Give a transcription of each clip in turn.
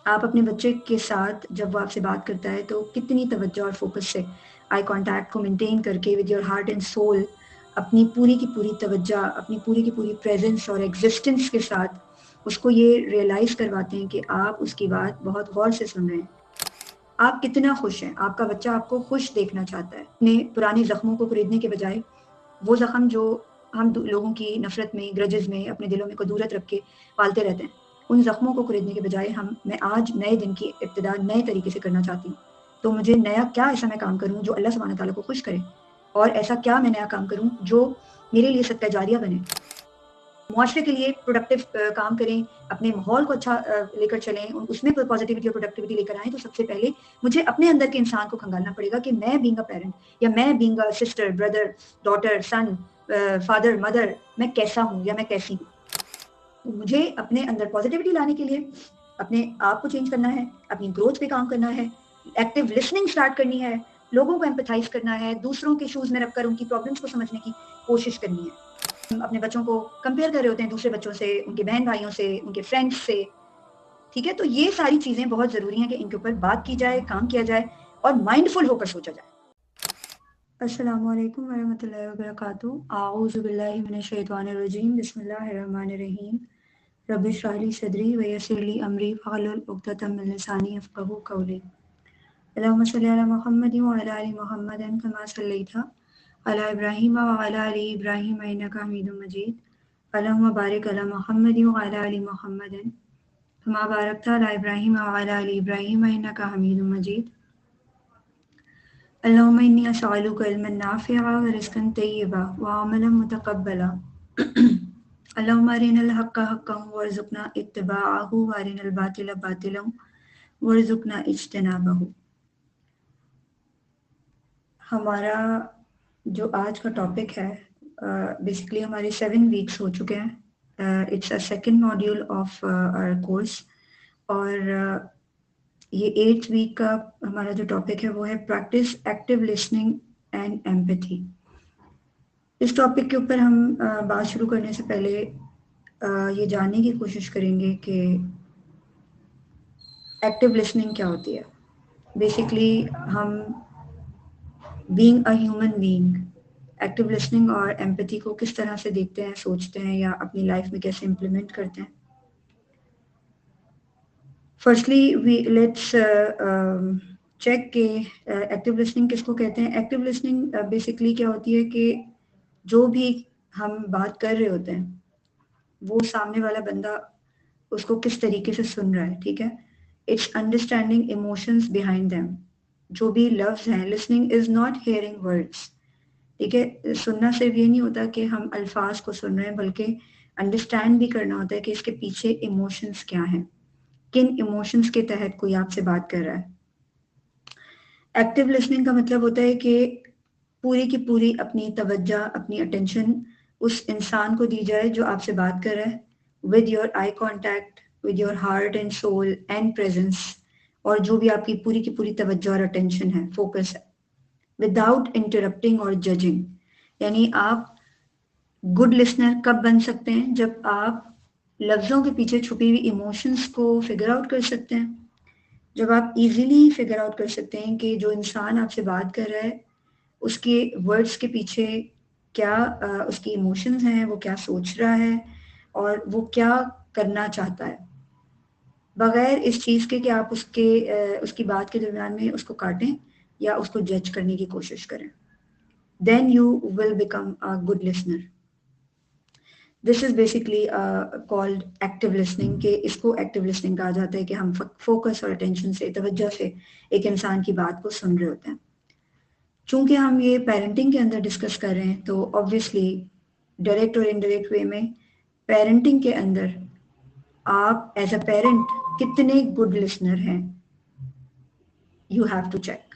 आप अपने बच्चे के साथ जब वो आपसे बात करता है तो कितनी तवज्जो और फोकस से आई कांटेक्ट को मेंटेन करके with your heart and soul अपनी पूरी की पूरी तवज्जो, अपनी पूरी की पूरी प्रेजेंस और एग्जिस्टेंस के साथ उसको ये रियलाइज़ करवाते हैं कि आप उसकी बात बहुत गौर से सुन रहे हैं। आप कितना खुश हैं, आपका बच्चा आपको खुश देखना चाहता है। अपने पुराने ज़ख्मों को खरीदने के बजाय वो ज़ख्म जो हम लोगों की नफ़रत में, ग्रजेस में, अपने दिलों में कदूरत रख के पालते रहते हैं, उन ज़ख्मों को खरीदने के बजाय मैं आज नए दिन की इब्तिदा नए तरीके से करना चाहती हूँ। तो मुझे नया क्या ऐसा मैं काम करूँ जो अल्लाह सुब्हानहू तआला को खुश करे, और ऐसा क्या मैं नया काम करूँ जो मेरे लिए सदका जारिया बने। मुआशरे के लिए प्रोडक्टिव काम करें, अपने माहौल को अच्छा लेकर चलें, उसमें पॉजिटिविटी और प्रोडक्टिविटी लेकर आएँ, तो सबसे पहले मुझे अपने अंदर के इंसान को खंगालना पड़ेगा कि मैं बीइंग अ पेरेंट या मैं being a sister, brother, daughter, son, father, mother, मैं कैसा हूँ या मैं कैसी हूँ। तो मुझे अपने अंदर पॉजिटिविटी लाने के लिए अपने आप को चेंज करना है, अपनी ग्रोथ पे काम करना है, एक्टिव लिसनिंग स्टार्ट करनी है, लोगों को एम्पैथाइज़ करना है, दूसरों के शूज़ में रखकर उनकी प्रॉब्लम्स को समझने की कोशिश करनी है। हम अपने बच्चों को कंपेयर कर रहे होते हैं दूसरे बच्चों से, उनके बहन-भाइयों से, उनके फ्रेंड्स से, ठीक है? तो ये सारी चीज़ें बहुत ज़रूरी हैं कि इनके ऊपर बात की जाए, काम किया जाए और माइंडफुल होकर सोचा जाए। अस्सलामु अलैकुम वरहमतुल्लाहि वबरकातुहू। अऊज़ु बिल्लाहि मिनश शैतानिर रजीम। बिस्मिल्लाहिर रहमानिर रहीम। रब्बि इश्रह ली सदरी व यस्सिर ली अमरी वहलुल उक़दतम मिन लिसानी यफ़क़हू क़ौली। अल्लाहुम्मा सल्लि अला मुहम्मदिन व अला आलि मुहम्मदिन कमा सल्लैता अला इब्राहीम व अला आलि इब्राहीम इन्नका हमीदुम मजीद। अल्लाहुम्मा बारिक अला मुहम्मदिन व अला आलि मुहम्मदिन कमा बारकता अला इब्राहीम व अला आलि इब्राहीम इन्नका हमीदुम मजीद। अल्लाहुम्मा इन्नी अस्अलुका इल्मन नाफ़िअ व रिज़्क़न तय्यिबा व अमलन मुतक़ब्बला। अल्लाहुम्मा अरिनल हक़्क़ हक़्क़न वरज़ुक़ना इत्तिबाअहु व अरिनल बातिला बातिलन वरज़ुक़ना इज्तिनाबहु। हमारा जो आज का टॉपिक है, बेसिकली हमारे 7 वीक्स हो चुके हैं। It's a second module of our course, और ये 8th वीक का हमारा जो टॉपिक है वो है practice active listening and empathy. इस टॉपिक के ऊपर हम बात शुरू करने से पहले ये जानने की कोशिश करेंगे कि एक्टिव लिसनिंग क्या होती है। बेसिकली हम being a human being active listening और एम्पैथी को किस तरह से देखते हैं, सोचते हैं या अपनी लाइफ में कैसे इम्प्लीमेंट करते हैं। फर्स्टली वी लेट्स चेक के एक्टिव लिसनिंग किसको कहते हैं। एक्टिव लिसनिंग बेसिकली क्या होती है कि जो भी हम बात कर रहे होते हैं वो सामने वाला बंदा उसको किस तरीके से सुन रहा है, ठीक है। It's understanding emotions behind them. जो भी लफ्ज हैं, listening is not hearing words, ठीक है। सुनना सिर्फ ये नहीं होता कि हम अल्फाज को सुन रहे हैं, बल्कि अंडरस्टैंड भी करना होता है कि इसके पीछे इमोशंस क्या हैं, किन इमोशंस के तहत कोई आपसे बात कर रहा है। एक्टिव लिसनिंग का मतलब होता है कि पूरी की पूरी अपनी तवज्जो, अपनी अटेंशन उस इंसान को दी जाए जो आपसे बात कर रहा है, with your eye contact, with your heart and soul and presence, और जो भी आपकी पूरी की पूरी तवज्जो और अटेंशन है, फोकस है, विदाउट इंटरप्टिंग और जजिंग। यानी आप गुड लिसनर कब बन सकते हैं, जब आप लफ्ज़ों के पीछे छुपी हुई इमोशंस को फिगर आउट कर सकते हैं, जब आप इजीली फिगर आउट कर सकते हैं कि जो इंसान आपसे बात कर रहा है उसके वर्ड्स के पीछे क्या उसकी इमोशंस हैं, वो क्या सोच रहा है और वो क्या करना चाहता है, बगैर इस चीज़ के कि आप उसकी बात के दरमियान में उसको काटें या उसको जज करने की कोशिश करें। Then you will become a good listener. This is basically called active listening, के इसको एक्टिव लिसनिंग कहा जाता है कि हम फोकस और अटेंशन से, तवज्जो से एक इंसान की बात को सुन रहे होते हैं। चूंकि हम ये पेरेंटिंग के अंदर डिस्कस कर रहे हैं तो ऑब्वियसली डायरेक्ट और इनडायरेक्ट वे में पेरेंटिंग के अंदर आप एज अ पेरेंट कितने गुड लिसनर हैं, यू हैव टू चेक।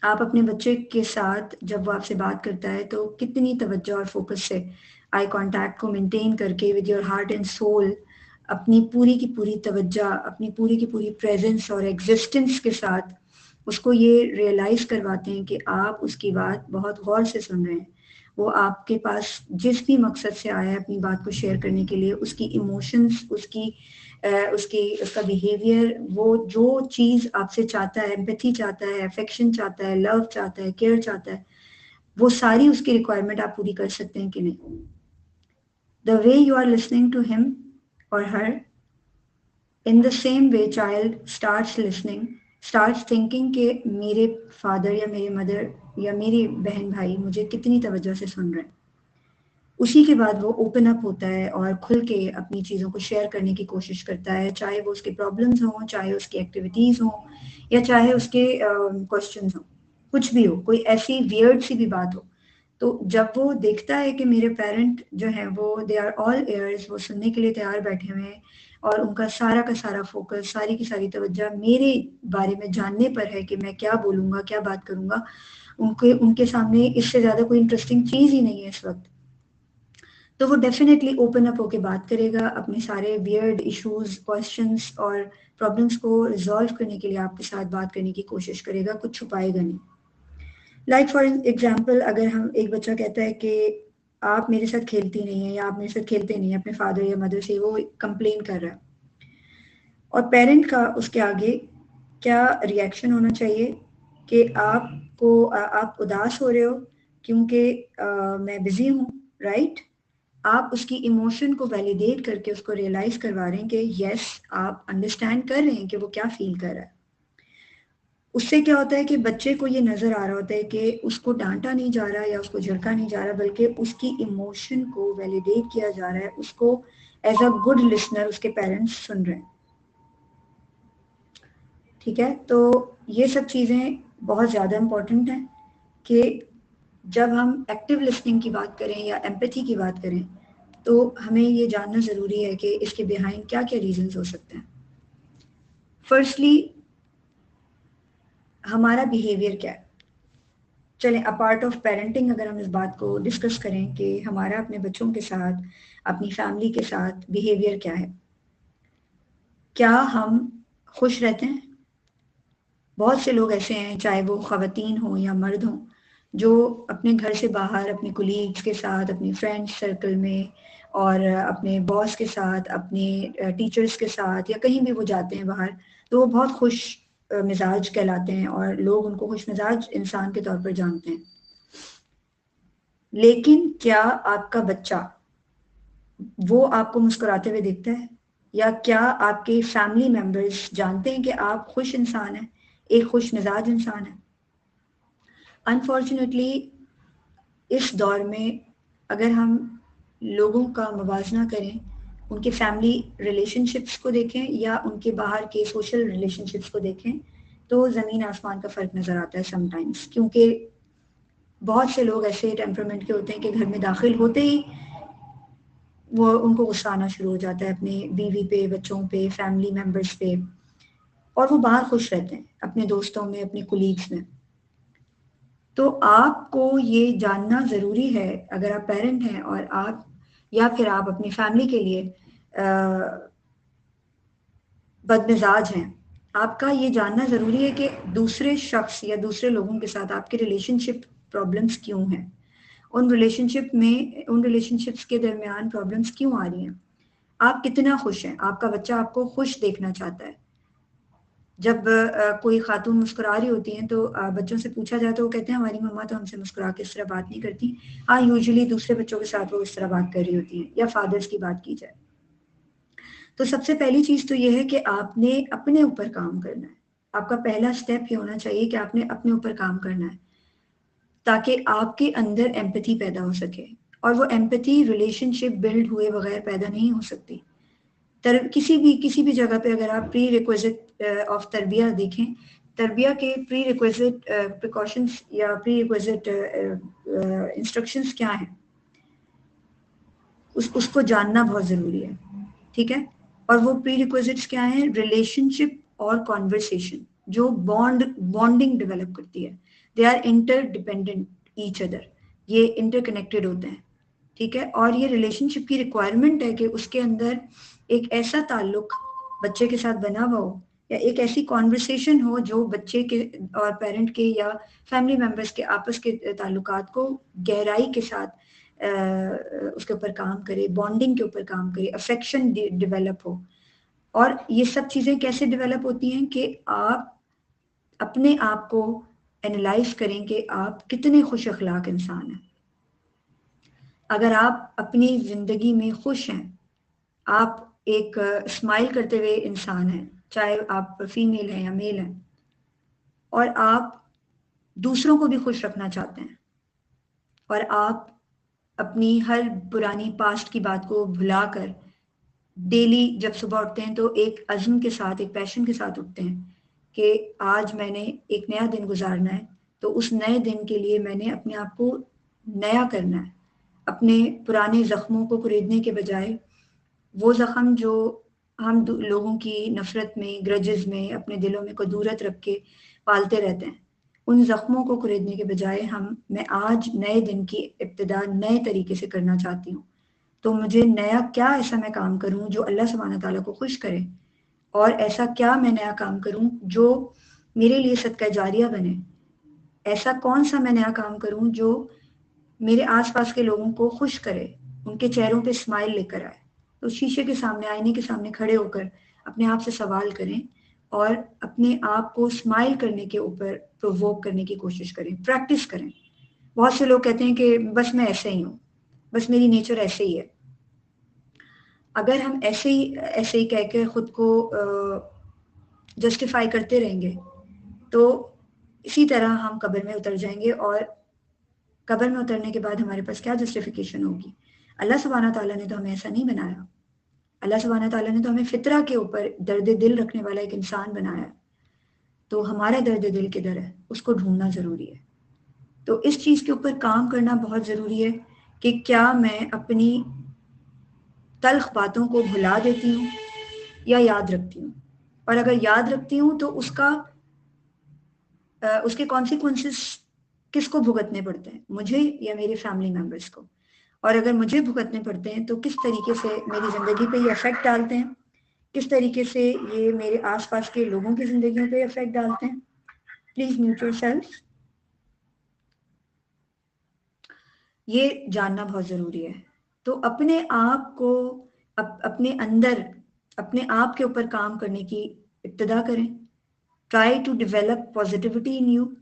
आप अपने बच्चे के साथ जब वो आपसे बात करता है तो कितनी तवज्जो और फोकस से आई कांटेक्ट को मेंटेन करके with your heart and soul अपनी पूरी की पूरी तवज्जो, अपनी पूरी की पूरी प्रेजेंस और एग्जिस्टेंस के साथ उसको ये रियलाइज़ करवाते हैं कि आप उसकी बात बहुत गौर से सुन रहे हैं। वो आपके पास जिस भी मकसद से आया है अपनी बात को शेयर करने के लिए, उसकी इमोशंस, उसकी उसका बिहेवियर, वो जो चीज़ आपसे चाहता है, एम्पैथी चाहता है, अफेक्शन चाहता है, लव चाहता है, केयर चाहता है, वो सारी उसकी रिक्वायरमेंट आप पूरी कर सकते हैं कि नहीं. The way you are listening to him और her, in the same way child starts listening, starts thinking कि मेरे फादर या मेरे मदर या मेरी बहन भाई मुझे कितनी तवज्जो से सुन रहे हैं. उसी के बाद वो ओपन अप होता है और खुल के अपनी चीज़ों को शेयर करने की कोशिश करता है, चाहे वो उसके प्रॉब्लम्स हों, चाहे उसकी एक्टिविटीज़ हों, या चाहे उसके क्वेश्चंस हों, कुछ भी हो, कोई ऐसी वियर्ड सी भी बात हो. तो जब वो देखता है कि मेरे पेरेंट जो हैं वो दे आर ऑल एयर्स, वो सुनने के लिए तैयार बैठे हुए हैं और उनका सारा का सारा फोकस, सारी की सारी तवज्जो मेरे बारे में जानने पर है कि मैं क्या बोलूँगा, क्या बात करूँगा, उनके उनके सामने इससे ज़्यादा कोई इंटरेस्टिंग चीज़ ही नहीं है इस वक्त. तो वो डेफिनेटली ओपन अप होके बात करेगा, अपने सारे वियर्ड इश्यूज, क्वेश्चंस और प्रॉब्लम्स को रिजॉल्व करने के लिए आपके साथ बात करने की कोशिश करेगा, कुछ छुपाएगा नहीं. लाइक फॉर एग्जाम्पल, अगर हम एक बच्चा कहता है कि आप मेरे साथ खेलती नहीं है या आप मेरे साथ खेलते नहीं है, अपने फादर या मदर से वो कंप्लेन कर रहा है, और पेरेंट का उसके आगे क्या रिएक्शन होना चाहिए कि आप उदास हो रहे हो क्योंकि मैं बिजी हूँ, राइट. आप उसकी इमोशन को वैलिडेट करके उसको रियलाइज करवा रहे हैं कि यस, आप अंडरस्टैंड कर रहे हैं कि वो क्या फील कर रहा है. उससे क्या होता है कि बच्चे को ये नजर आ रहा होता है कि उसको डांटा नहीं जा रहा या उसको झिड़का नहीं जा रहा, बल्कि उसकी इमोशन को वैलिडेट किया जा रहा है, उसको एज अ गुड लिसनर उसके पेरेंट्स सुन रहे हैं. ठीक है, तो ये सब चीज़ें बहुत ज़्यादा इम्पोर्टेंट हैं कि जब हम एक्टिव लिसनिंग की बात करें या एम्पैथी की बात करें तो हमें ये जानना ज़रूरी है कि इसके बिहाइंड क्या क्या रीजंस हो सकते हैं. फर्स्टली, हमारा बिहेवियर क्या है. चलें, अपार्ट ऑफ पेरेंटिंग अगर हम इस बात को डिस्कस करें कि हमारा अपने बच्चों के साथ, अपनी फैमिली के साथ बिहेवियर क्या है. क्या हम खुश रहते हैं. बहुत से लोग ऐसे हैं, चाहे वो ख़वातीन हों या मर्द हों, जो अपने घर से बाहर अपने कुलीग्स के साथ, अपने फ्रेंड्स सर्कल में और अपने बॉस के साथ, अपने टीचर्स के साथ या कहीं भी वो जाते हैं बाहर, तो वो बहुत खुश मिजाज कहलाते हैं और लोग उनको खुश मिजाज इंसान के तौर पर जानते हैं. लेकिन क्या आपका बच्चा वो आपको मुस्कुराते हुए देखता है, या क्या आपके फैमिली मेंबर्स जानते हैं कि आप खुश इंसान हैं, एक खुश मिजाज इंसान है. अनफॉर्चुनेटली इस दौर में अगर हम लोगों का मुवाजना करें, उनके फैमिली रिलेशनशिप्स को देखें या उनके बाहर के सोशल रिलेशनशिप्स को देखें, तो ज़मीन आसमान का फ़र्क नज़र आता है समटाइम्स. क्योंकि बहुत से लोग ऐसे टेम्परामेंट के होते हैं कि घर में दाखिल होते ही वो उनको गुस्सा आना शुरू हो जाता है अपनी बीवी पे, बच्चों पे, फैमिली मेंबर्स पे, और वो बाहर खुश रहते हैं अपने दोस्तों में, अपने कुलीग्स में. तो आपको ये जानना ज़रूरी है, अगर आप पेरेंट हैं और आप या फिर आप अपनी फैमिली के लिए बदमिजाज हैं, आपका ये जानना ज़रूरी है कि दूसरे शख्स या दूसरे लोगों के साथ आपके रिलेशनशिप प्रॉब्लम्स क्यों हैं, उन रिलेशनशिप्स के दरमियान प्रॉब्लम्स क्यों आ रही हैं, आप कितना खुश हैं, आपका बच्चा आपको खुश देखना चाहता है. जब कोई खातून मुस्कुरा रही होती हैं तो बच्चों से पूछा जाए तो वो कहते हैं हमारी मम्मा तो हमसे मुस्कुरा के इस तरह बात नहीं करती. हाँ, यूजुअली दूसरे बच्चों के साथ वो इस तरह बात कर रही होती हैं, या फादर्स की बात की जाए. तो सबसे पहली चीज़ तो ये है कि आपने अपने ऊपर काम करना है. आपका पहला स्टेप ये होना चाहिए कि आपने अपने ऊपर काम करना है, ताकि आपके अंदर एम्पैथी पैदा हो सके. और वो एम्पैथी रिलेशनशिप बिल्ड हुए बगैर पैदा नहीं हो सकती. किसी भी जगह पे अगर आप प्री रिक्विजिट ऑफ तरबिया देखें, तरबिया के प्री रिक्विजिट प्रिकॉशंस या प्री रिक्विजिट इंस्ट्रक्शंस क्या हैं, उसको जानना बहुत ज़रूरी है. ठीक है, और वो प्री रिक्विजिट्स क्या हैं, रिलेशनशिप और कॉन्वर्सेशन जो बॉन्डिंग डेवलप करती है. They are interdependent each other, ये इंटरकनेक्टेड होते हैं. ठीक है, और ये रिलेशनशिप की रिक्वायरमेंट है कि उसके अंदर एक ऐसा ताल्लुक बच्चे के साथ बना हुआ हो, या एक ऐसी कॉन्वर्सेशन हो जो बच्चे के और पेरेंट के या फैमिली मेंबर्स के आपस के ताल्लुकात को गहराई के साथ उसके ऊपर काम करे, बॉन्डिंग के ऊपर काम करे, अफेक्शन डेवलप हो. और ये सब चीज़ें कैसे डेवलप होती हैं कि आप अपने आप को एनालाइज करें कि आप कितने खुश अखलाक इंसान हैं। अगर आप अपनी ज़िंदगी में खुश हैं, आप एक स्माइल करते हुए इंसान हैं, चाहे आप फीमेल हैं या मेल हैं, और आप दूसरों को भी खुश रखना चाहते हैं, और आप अपनी हर पुरानी पास्ट की बात को भुलाकर डेली जब सुबह उठते हैं तो एक अज़्म के साथ, एक पैशन के साथ उठते हैं कि आज मैंने एक नया दिन गुजारना है, तो उस नए दिन के लिए मैंने अपने आप को नया करना है। अपने पुराने ज़ख्मों को कुरेदने के बजाय वो ज़ख्म जो हम लोगों की नफ़रत में, ग्रजेस में, अपने दिलों में कदूरत रख के पालते रहते हैं, उन ज़ख्मों को कुरेदने के बजाय मैं आज नए दिन की इब्तिदा नए तरीके से करना चाहती हूँ। तो मुझे नया क्या ऐसा मैं काम करूँ जो अल्लाह सुब्हानहू व तआला को खुश करे, और ऐसा क्या मैं नया काम करूँ जो मेरे लिए सदका जारिया बने। ऐसा कौन-सा मैं नया काम करूँ जो मेरे आस-पास के लोगों को खुश करे, उनके चेहरों पे स्माइल लेकर आए। तो शीशे के सामने, आईने के सामने खड़े होकर अपने आप से सवाल करें और अपने आप को स्माइल करने के ऊपर प्रोवोक करने की कोशिश करें, प्रैक्टिस करें। बहुत से लोग कहते हैं कि बस मैं ऐसे ही हूँ, बस मेरी नेचर ऐसे ही है। अगर हम ऐसे ही कह के खुद को जस्टिफाई करते रहेंगे, तो इसी तरह हम कब्र में उतर जाएँगे, और कब्र में उतरने के बाद हमारे पास क्या जस्टिफिकेशन होगी? अल्लाह सुब्हानहू तआला ने तो हमें ऐसा नहीं बनाया। अल्लाह सुब्हानहू तआला ने तो हमें फितरा के ऊपर दर्द दिल रखने वाला एक इंसान बनाया है। तो हमारा दर्द दिल किधर है? उसको ढूँढना ज़रूरी है। तो इस चीज़ के ऊपर काम करना बहुत ज़रूरी है कि क्या मैं अपनी तल्ख़ बातों को भुला देती हूँ या याद रखती हूँ? और अगर याद रखती हूँ तो उसके कॉन्सिक्वेंसेस किसको भुगतने पड़ते हैं? मुझे या मेरे फैमिली मेंबर्स को? और अगर मुझे भुगतने पड़ते हैं तो किस तरीके से मेरी ज़िंदगी पे ये इफ़ेक्ट डालते हैं? किस तरीके से ये मेरे आस-पास के लोगों की ज़िंदगियों पे इफ़ेक्ट डालते हैं? Please mute yourself. ये जानना बहुत ज़रूरी है। तो अपने आप को अपने अंदर, अपने आप के ऊपर काम करने की इब्तिदा करें। Try to develop positivity in you.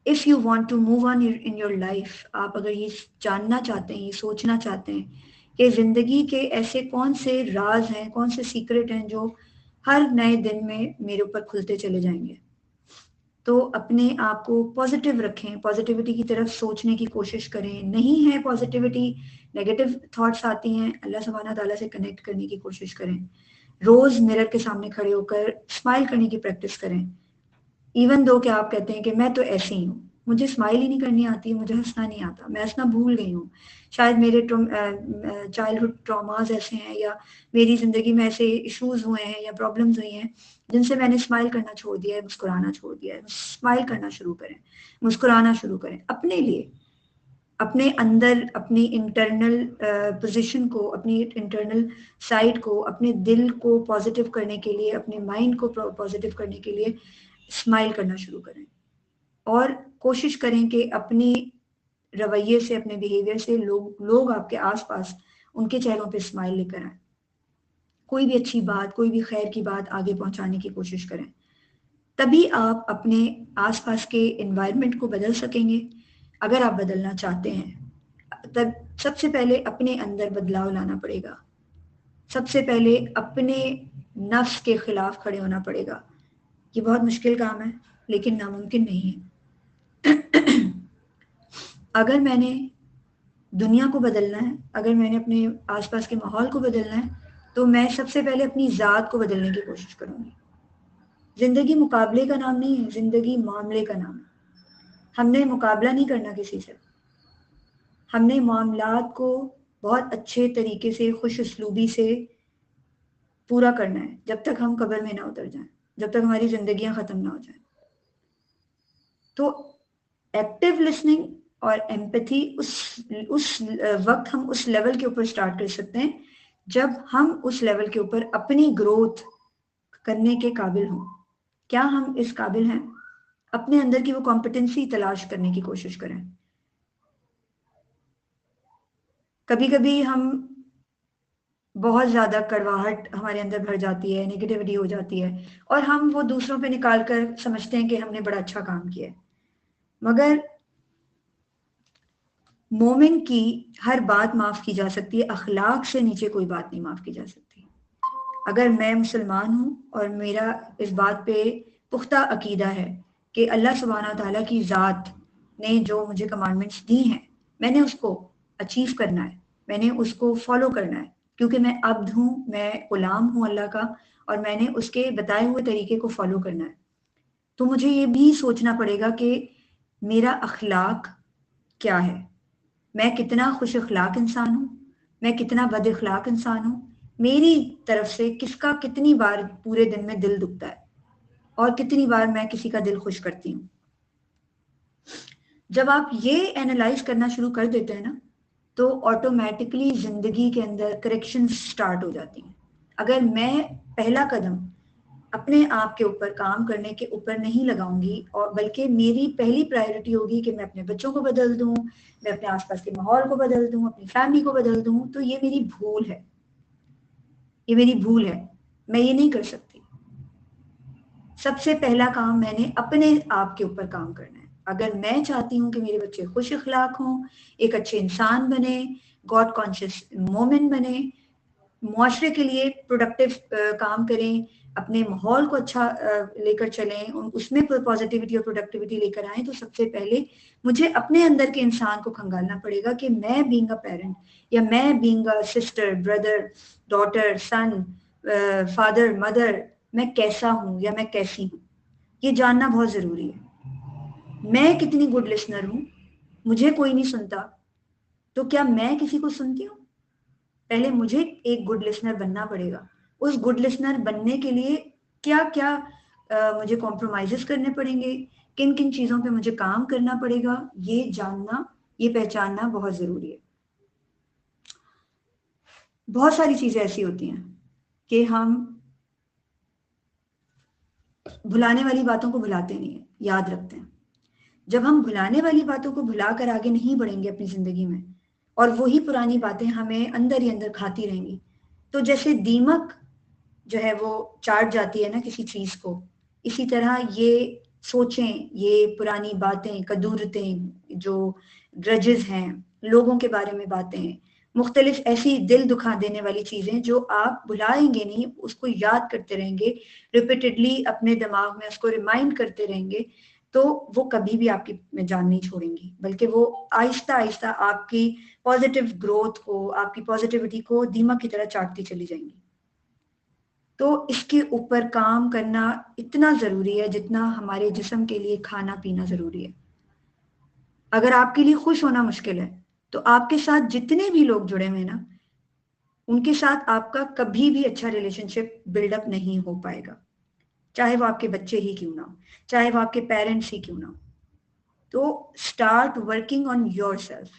If you want to move on in your life, आप अगर ये जानना चाहते हैं, ये सोचना चाहते हैं कि ज़िंदगी के ऐसे कौन से राज़ हैं, कौन से सीक्रेट हैं जो हर नए दिन में मेरे ऊपर खुलते चले जाएँगे। तो अपने आप को पॉज़िटिव रखें, पॉज़िटिविटी की तरफ सोचने की कोशिश करें। नहीं है पॉज़िटिविटी, नेगेटिव थॉट्स आती हैं, अल्लाह सुब्हानहू तआला से कनेक्ट करने की कोशिश करें। रोज़ मिरर के सामने खड़े होकर स्माइल करने की प्रैक्टिस करें। इवन दो कि आप कहते हैं कि मैं तो ऐसे ही हूँ, मुझे स्माइल ही नहीं करनी आती, मुझे हँसना नहीं आता, मैं हँसना भूल गई हूँ। शायद मेरे चाइल्डहुड ट्रॉमास ऐसे हैं, या मेरी ज़िंदगी में ऐसे इश्यूज़ हुए हैं या प्रॉब्लम्स हुई हैं, जिनसे मैंने स्माइल करना छोड़ दिया है, मुस्कुराना छोड़ दिया है। स्माइल करना शुरू करें, मुस्कुराना शुरू करें अपने लिए, अपने अंदर, अपनी इंटरनल पोज़ीशन को, अपनी इंटरनल साइड को, अपने दिल को पॉज़िटिव करने के लिए, अपने माइंड को पॉज़िटिव करने के लिए स्माइल करना शुरू करें। और कोशिश करें कि अपनी रवैये से, अपने बिहेवियर से लोग आपके आस-पास उनके चेहरों पे स्माइल लेकर आएँ। कोई भी अच्छी बात, कोई भी खैर की बात आगे पहुँचाने की कोशिश करें। तभी आप अपने आस-पास के एनवायरनमेंट को बदल सकेंगे। अगर आप बदलना चाहते हैं, तब सबसे पहले अपने अंदर बदलाव लाना पड़ेगा। सबसे पहले अपने नफ्स के खिलाफ खड़े होना पड़ेगा। ये बहुत मुश्किल काम है, लेकिन नामुमकिन नहीं है। अगर मैंने दुनिया को बदलना है, अगर मैंने अपने आस-पास के माहौल को बदलना है, तो मैं सबसे पहले अपनी ज़ात को बदलने की कोशिश करूँगी। ज़िंदगी मुकाबले का नाम नहीं है, ज़िंदगी मामले का नाम है। हमने मुकाबला नहीं करना किसी से। हमने मामलात को बहुत अच्छे तरीके से, खुश उसलूबी से पूरा करना है, जब तक हम कब्र में ना उतर जाएँ, जब तक हमारी ज़िंदगियाँ ख़त्म ना हो जाएँ। तो एक्टिव लिसनिंग और एम्पैथी उस वक़्त हम उस लेवल के ऊपर स्टार्ट कर सकते हैं, जब हम उस लेवल के ऊपर अपनी ग्रोथ करने के काबिल हों। क्या हम इस काबिल हैं? अपने अंदर की वो कॉम्पिटेंसी तलाश करने की कोशिश करें। कभी-कभी हम बहुत ज़्यादा कड़वाहट हमारे अंदर भर जाती है, नेगेटिविटी हो जाती है और हम वो दूसरों पे निकाल कर समझते हैं कि हमने बड़ा अच्छा काम किया है। मगर मोमिन की हर बात माफ़ की जा सकती है, अखलाक से नीचे कोई बात नहीं माफ़ की जा सकती। अगर मैं मुसलमान हूँ और मेरा इस बात पे पुख्ता अकीदा है कि अल्लाह सुब्हानहू तआला की ज़ात ने जो मुझे कमांडमेंट्स दी हैं, मैंने उसको अचीव करना है, मैंने उसको फॉलो करना है, क्योंकि मैं अब्द हूँ, मैं गुलाम हूँ अल्लाह का और मैंने उसके बताए हुए तरीके को फॉलो करना है। तो मुझे ये भी सोचना पड़ेगा कि मेरा अखलाक क्या है? मैं कितना खुश अखलाक इंसान हूँ, मैं कितना बद अखलाक इंसान हूँ, मेरी तरफ से किसका कितनी बार पूरे दिन में दिल दुखता है और कितनी बार मैं किसी का दिल खुश करती हूँ। जब आप ये एनालाइज करना शुरू कर देते हैं ना, तो ऑटोमेटिकली जिंदगी के अंदर करेक्शन स्टार्ट हो जाती हैं। अगर मैं पहला कदम अपने आप के ऊपर काम करने के ऊपर नहीं लगाऊंगी और बल्कि मेरी पहली प्रायोरिटी होगी कि मैं अपने बच्चों को बदल दूं, मैं अपने आसपास के माहौल को बदल दूं, अपनी फैमिली को बदल दूं, तो ये मेरी भूल है, ये मेरी भूल है, मैं ये नहीं कर सकती। सबसे पहला काम मैंने अपने आप के ऊपर काम करना है। अगर मैं चाहती हूँ कि मेरे बच्चे खुश अखलाक हों, एक अच्छे इंसान बने, गॉड कॉन्शियस मोमिन बने, मुआशरे के लिए प्रोडक्टिव काम करें, अपने माहौल को अच्छा लेकर चलें, उसमें पॉजिटिविटी और प्रोडक्टिविटी लेकर आएँ, तो सबसे पहले मुझे अपने अंदर के इंसान को खंगालना पड़ेगा कि मैं बीइंग अ पेरेंट या मैं being a sister, brother, daughter, son, father, mother, मैं कैसा हूँ या मैं कैसी हूँ? ये जानना बहुत ज़रूरी है। मैं कितनी गुड लिसनर हूँ, मुझे कोई नहीं सुनता, तो क्या मैं किसी को सुनती हूँ? पहले मुझे एक गुड लिसनर बनना पड़ेगा। उस गुड लिसनर बनने के लिए क्या-क्या मुझे कॉम्प्रोमाइज़ेज़ करने पड़ेंगे, किन-किन चीज़ों पे मुझे काम करना पड़ेगा, ये जानना, ये पहचानना बहुत ज़रूरी है। बहुत सारी चीज़ें ऐसी होती हैं कि हम भुलाने वाली बातों को भुलाते नहीं हैं, याद रखते हैं। जब हम भुलाने वाली बातों को भुलाकर आगे नहीं बढ़ेंगे अपनी ज़िंदगी में और वही पुरानी बातें हमें अंदर ही अंदर खाती रहेंगी, तो जैसे दीमक जो है वो चाट जाती है ना किसी चीज़ को, इसी तरह ये सोचें, ये पुरानी बातें, कदूरतें, जो ग्रजेस हैं, लोगों के बारे में बातें, मुख्तलिफ ऐसी दिल दुखा देने वाली चीज़ें जो आप भुलाएँगे नहीं, उसको याद करते रहेंगे, रिपीटेडली अपने दिमाग में उसको रिमाइंड करते रहेंगे, तो वो कभी भी आपकी में जान नहीं छोड़ेंगी, बल्कि वो आहिस्ता-आहिस्ता आपकी पॉज़िटिव ग्रोथ को, आपकी पॉज़िटिविटी को दीमक की तरह चाटती चली जाएँगी। तो इसके ऊपर काम करना इतना ज़रूरी है जितना हमारे जिस्म के लिए खाना-पीना ज़रूरी है। अगर आपके लिए खुश होना मुश्किल है, तो आपके साथ जितने भी लोग जुड़े हुए हैं ना, उनके साथ आपका कभी भी अच्छा रिलेशनशिप बिल्ड अप नहीं हो पाएगा। चाहे वो आपके बच्चे ही क्यों ना हो, चाहे वो आपके पेरेंट्स ही क्यों ना हो। तो स्टार्ट वर्किंग ऑन योरसेल्फ।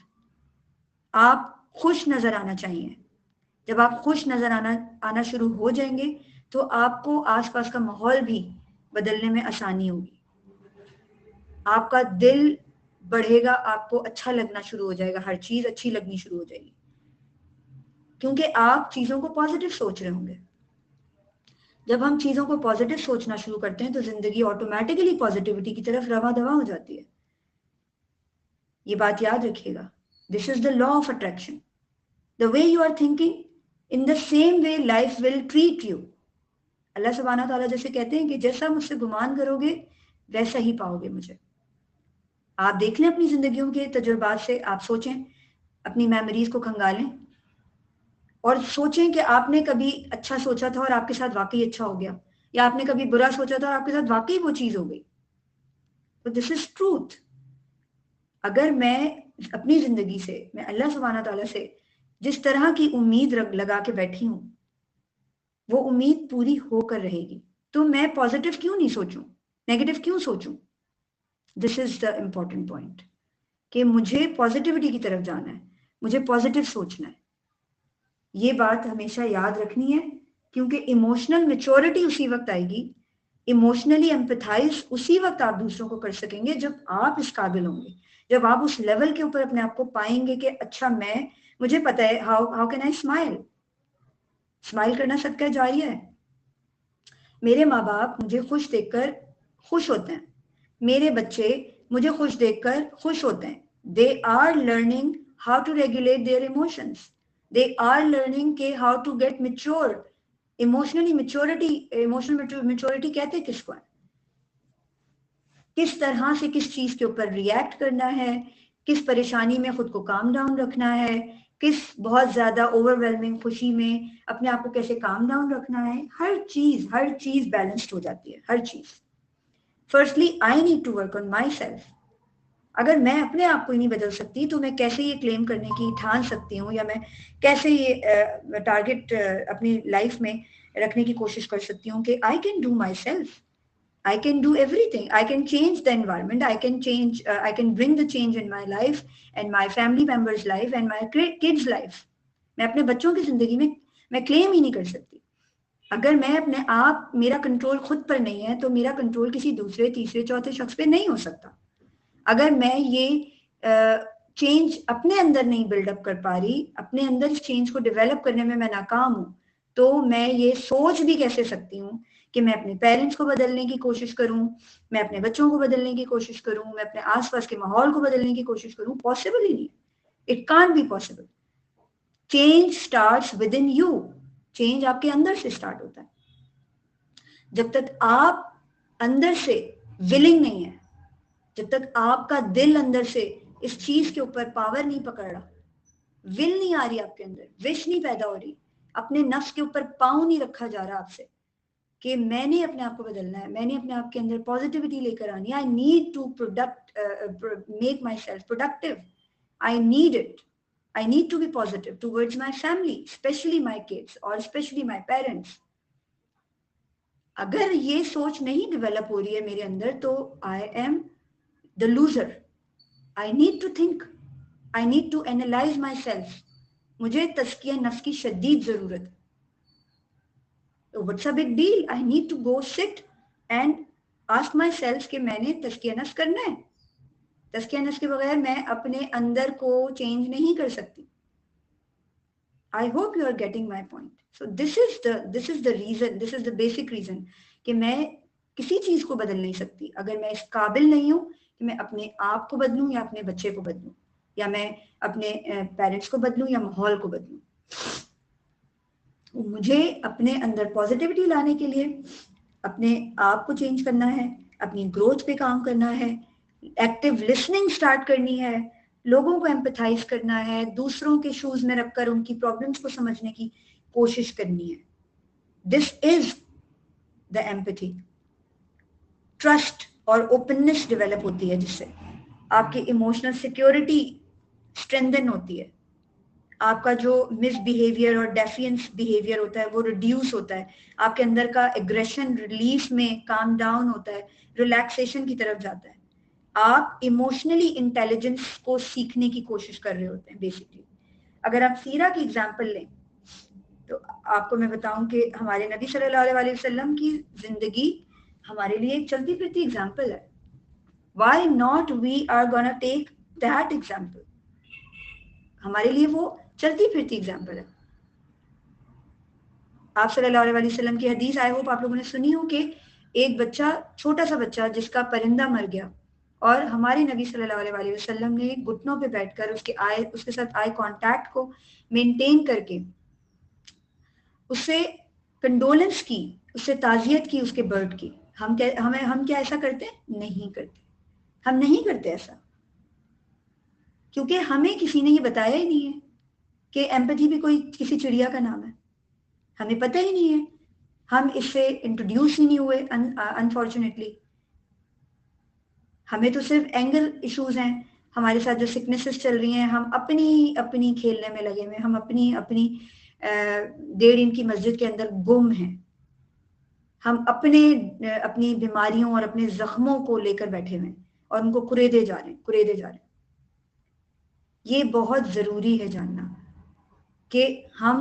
आप खुश नज़र आना चाहिए। जब आप खुश नज़र आना आना शुरू हो जाएँगे, तो आपको आस-पास का माहौल भी बदलने में आसानी होगी। आपका दिल बढ़ेगा, आपको अच्छा लगना शुरू हो जाएगा, हर चीज़ अच्छी लगनी शुरू हो जाएगी। क्योंकि आप चीज़ों को पॉज़िटिव सोच रहे होंगे। जब हम चीज़ों को पॉज़िटिव सोचना शुरू करते हैं, तो ज़िंदगी ऑटोमैटिकली पॉज़िटिविटी की तरफ रवाँ-दवाँ हो जाती है। ये बात याद रखिएगा। This is the law of attraction. The way you are thinking, in the same way life will treat you. अल्लाह सुब्हानहू तआला जैसे कहते हैं कि जैसा मुझसे गुमान करोगे, वैसा ही पाओगे मुझे। आप देख लें अपनी ज़िंदगियों के तजुर्बात से, आप सोचें, अपनी मेमोरीज़ को खंगालें और सोचें कि आपने कभी अच्छा सोचा था और आपके साथ वाक़ई अच्छा हो गया, या आपने कभी बुरा सोचा था और आपके साथ वाक़ई वो चीज़ हो गई। तो दिस इज़ ट्रूथ। अगर मैं अपनी ज़िंदगी से, मैं अल्लाह सुब्हानहू तआला से जिस तरह की उम्मीद रग लगा के बैठी हूँ, वो उम्मीद पूरी होकर रहेगी। तो मैं पॉज़िटिव क्यों नहीं सोचूँ? नेगेटिव क्यों सोचूँ? This is the important point कि मुझे पॉज़िटिविटी की तरफ जाना है, मुझे पॉज़िटिव सोचना है। ये बात हमेशा याद रखनी है, क्योंकि इमोशनल मैच्योरिटी उसी वक़्त आएगी, इमोशनली एम्पैथाइज़ उसी वक़्त आप दूसरों को कर सकेंगे जब आप इस काबिल होंगे। जब आप उस लेवल के ऊपर अपने आप को पाएँगे कि अच्छा, मुझे पता है how how can I smile? Smile करना सदका जारिया है। मेरे माँ बाप मुझे खुश देखकर खुश होते हैं, मेरे बच्चे मुझे खुश देखकर खुश होते हैं। They are learning how to regulate their emotions, they are learning के how to get mature emotionally. Emotional maturity कहते किसको है? किस तरह से किस चीज के ऊपर रिएक्ट करना है, किस परेशानी में खुद को काम डाउन रखना है, किस बहुत ज्यादा ओवरवेलमिंग खुशी में अपने आप को कैसे काम डाउन रखना है। हर चीज बैलेंस्ड हो जाती है, हर चीज। Firstly I need to work on myself. अगर मैं अपने आप को ही नहीं बदल सकती तो मैं कैसे ये क्लेम करने की ठान सकती हूँ, या मैं कैसे ये टारगेट अपनी लाइफ में रखने की कोशिश कर सकती हूँ कि I can do my self, I can do everything. I can change the environment. I can bring the change in my life and my family members' life and my kids' life. मैं अपने बच्चों की जिंदगी में मैं claim ही नहीं कर सकती। अगर मैं अपने आप, मेरा कंट्रोल खुद पर नहीं है तो मेरा कंट्रोल किसी दूसरे तीसरे चौथे शख्स पे नहीं हो सकता। अगर मैं ये चेंज अपने अंदर नहीं बिल्डअप कर पा रही, अपने अंदर इस चेंज को डेवलप करने में मैं नाकाम हूँ, तो मैं ये सोच भी कैसे सकती हूँ कि मैं अपने पेरेंट्स को बदलने की कोशिश करूं, मैं अपने बच्चों को बदलने की कोशिश करूं, मैं अपने आसपास के माहौल को बदलने की कोशिश करूं। पॉसिबल ही नहीं, it can't be possible. Change starts with in you, change आपके अंदर से स्टार्ट होता है। जब तक आप अंदर से विलिंग नहीं है, जब तक आपका दिल अंदर से इस चीज के ऊपर पावर नहीं पकड़ रहा, विल नहीं आ रही आपके अंदर, विश नहीं पैदा हो रही, अपने नफ्स के ऊपर पांव नहीं रखा जा रहा आपसे कि मैंने अपने आप को बदलना है, मैंने अपने आप के अंदर पॉजिटिविटी लेकर आनी है। I need to make myself productive, I need it, I need to be positive towards my family, specially my kids और स्पेशली माई पेरेंट्स। अगर ये सोच नहीं डेवलप हो रही है मेरे अंदर तो I am the loser. I need to think, I need to analyse myself. मुझे तस्किया नफ्स की शदीद जरूरत है। What's a big deal? I need to go sit and ask myself कि मैंने तस्किया नफ्स करना है। तस्किया नफ्स के बगैर मैं अपने अंदर को चेंज नहीं कर सकती। I hope you are getting my point. So this is the reason, this is the basic reason कि मैं किसी चीज को बदल नहीं सकती अगर मैं इस काबिल नहीं हूं कि मैं अपने आप को बदलूं या अपने बच्चे को बदलूं, या मैं अपने पेरेंट्स को बदलूं या माहौल को बदलूं। मुझे अपने अंदर पॉजिटिविटी लाने के लिए अपने आप को चेंज करना है, अपनी ग्रोथ पे काम करना है, एक्टिव लिसनिंग स्टार्ट करनी है, लोगों को एम्पथाइज करना है, दूसरों के शूज में रखकर उनकी प्रॉब्लम्स को समझने की कोशिश करनी है। This is the empathy. Trust और ओपननेस डेवलप होती है जिससे आपकी इमोशनल सिक्योरिटी स्ट्रेंथन होती है, आपका जो मिसबिहेवियर और डेफियंस बिहेवियर होता है वो रिड्यूस होता है, आपके अंदर का एग्रेशन रिलीफ में काम डाउन होता है, रिलैक्सेशन की तरफ जाता है। आप इमोशनली इंटेलिजेंस को सीखने की कोशिश कर रहे होते हैं बेसिकली। अगर आप सीरा की एग्जांपल लें तो आपको मैं बताऊं कि हमारे नबी सल्लल्लाहु अलैहि वसल्लम की जिंदगी हमारे लिए एक चलती फिरती एग्जांपल है। Why not we are gonna take that example? हमारे लिए वो चलती फिरती एग्जांपल है। आप सल्लल्लाहु अलैहि वसल्लम की हदीस आई होप आप लोगों ने सुनी हो कि एक बच्चा, छोटा सा बच्चा जिसका परिंदा मर गया, और हमारे नबी सल्लल्लाहु अलैहि वसल्लम ने घुटनों पे बैठकर उसके साथ आई कांटेक्ट को मेंटेन करके उससे कंडोलेंस की, उससे ताजियत की उसके बर्ड की। हम क्या ऐसा करते हैं? नहीं करते। हम नहीं करते ऐसा क्योंकि हमें किसी ने ये बताया ही नहीं है कि एम्पैथी भी कोई किसी चिड़िया का नाम है। हमें पता ही नहीं है, हम इससे इंट्रोड्यूस ही नहीं हुए अनफॉर्चुनेटली। हमें तो सिर्फ एंगर इश्यूज हैं, हमारे साथ जो सिकनेसेस चल रही हैं, हम अपनी अपनी खेलने में लगे हुए, हम अपनी अपनी 1.5 इंच की मस्जिद के अंदर गुम हैं। हम अपनी बीमारियों और अपने जख्मों को लेकर बैठे हुए हैं और उनको कुरेदे जा रहे हैं। ये बहुत जरूरी है जानना कि हम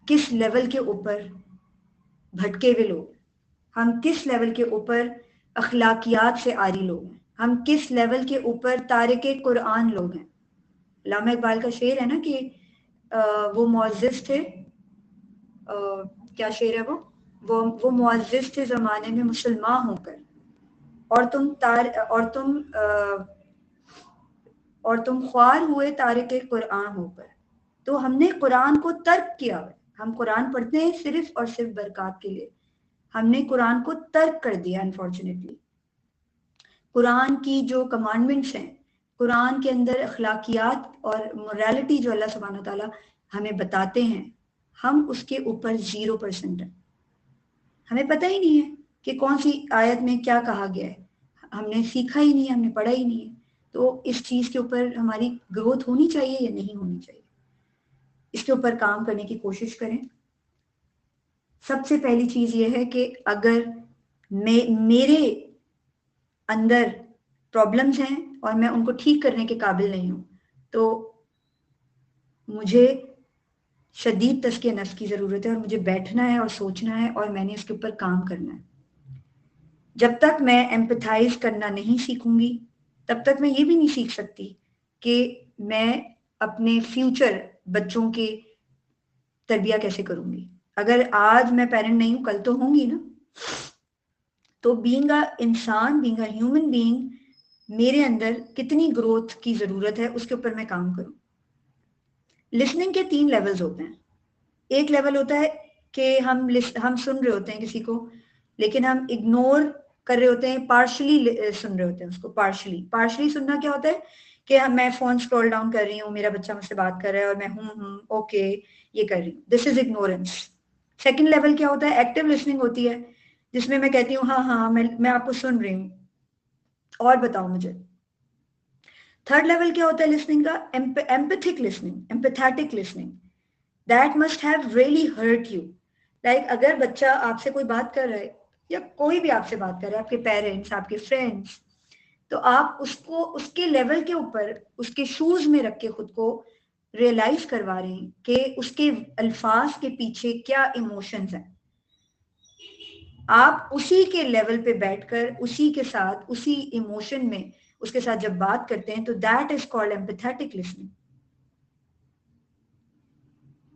किस लेवल के ऊपर भटके हुए लोग, हम किस लेवल के ऊपर अखलाकियात से आरी लोग हैं, हम किस लेवल के ऊपर तारिके कुरान लोग हैं। अल्लामा इकबाल का शेर है ना कि वो मुअज़्ज़िज़ थे क्या शेर है वो मुअज़्ज़िज़ थे ज़माने में मुसलमान होकर, और तुम ख्वार हुए तारिक कुरान होकर। तो हमने कुरान को तर्क किया है। हम कुरान पढ़ते हैं सिर्फ और सिर्फ बरक़ात के लिए, हमने कुरान को तर्क कर दिया अनफॉर्चुनेटली। कुरान की जो कमांडमेंट्स हैं, कुरान के अंदर अखलाकियात और मोरालिटी जो अल्लाह सुब्हानहू व तआला हमें बताते हैं, हम उसके ऊपर 0% है। हमें पता ही नहीं है कि कौन सी आयत में क्या कहा गया है, हमने सीखा ही नहीं है, हमने पढ़ा ही नहीं है। तो इस चीज़ के ऊपर हमारी ग्रोथ होनी चाहिए या नहीं होनी चाहिए, इसके ऊपर काम करने की कोशिश करें। सबसे पहली चीज़ ये है कि अगर मेरे अंदर प्रॉब्लम्स हैं और मैं उनको ठीक करने के काबिल नहीं हूँ, तो मुझे शदीद तज़किया नफ्स की ज़रूरत है और मुझे बैठना है और सोचना है और मैंने इसके ऊपर काम करना है। जब तक मैं एम्पैथाइज़ करना नहीं सीखूँगी, तब तक मैं ये भी नहीं सीख सकती कि मैं अपने फ्यूचर बच्चों की तरबिया कैसे करूँगी। अगर आज मैं पेरेंट नहीं हूँ, कल तो होंगी ना। तो बीइंग अ इंसान, बीइंग अ ह्यूमन बीइंग, मेरे अंदर कितनी ग्रोथ की ज़रूरत है, उसके ऊपर मैं काम करूँ। लिसनिंग के 3 लेवल्स होते हैं। एक लेवल होता है कि हम सुन रहे होते हैं किसी को, लेकिन हम इग्नोर कर रहे होते हैं, पार्शियली सुन रहे होते हैं उसको। पार्शियली सुनना क्या होता है कि मैं फ़ोन स्क्रॉल डाउन कर रही हूँ, मेरा बच्चा मुझसे बात कर रहा है और मैं ओके, ये कर रही हूँ। This is ignorance. Second level क्या होता है? एक्टिव लिसनिंग होती है, जिसमें मैं कहती हूँ, हाँ, हाँ, मैं आपको सुन रही हूँ, और बताओ मुझे। थर्ड लेवल क्या होता है लिसनिंग का? Empathic listening, empathetic listening. That must have really hurt you. Like अगर बच्चा आपसे कोई बात कर रहा है या कोई भी आपसे बात कर रहा है, आपके पेरेंट्स, आपके फ्रेंड्स, तो आप उसको उसके लेवल के ऊपर, उसके शूज में रख के खुद को रियलाइज करवा रहे हैं कि उसके अल्फाज के पीछे क्या इमोशंस हैं। आप उसी के लेवल पे बैठकर उसी के साथ उसी इमोशन में उसके साथ जब बात करते हैं, तो that is called empathetic listening.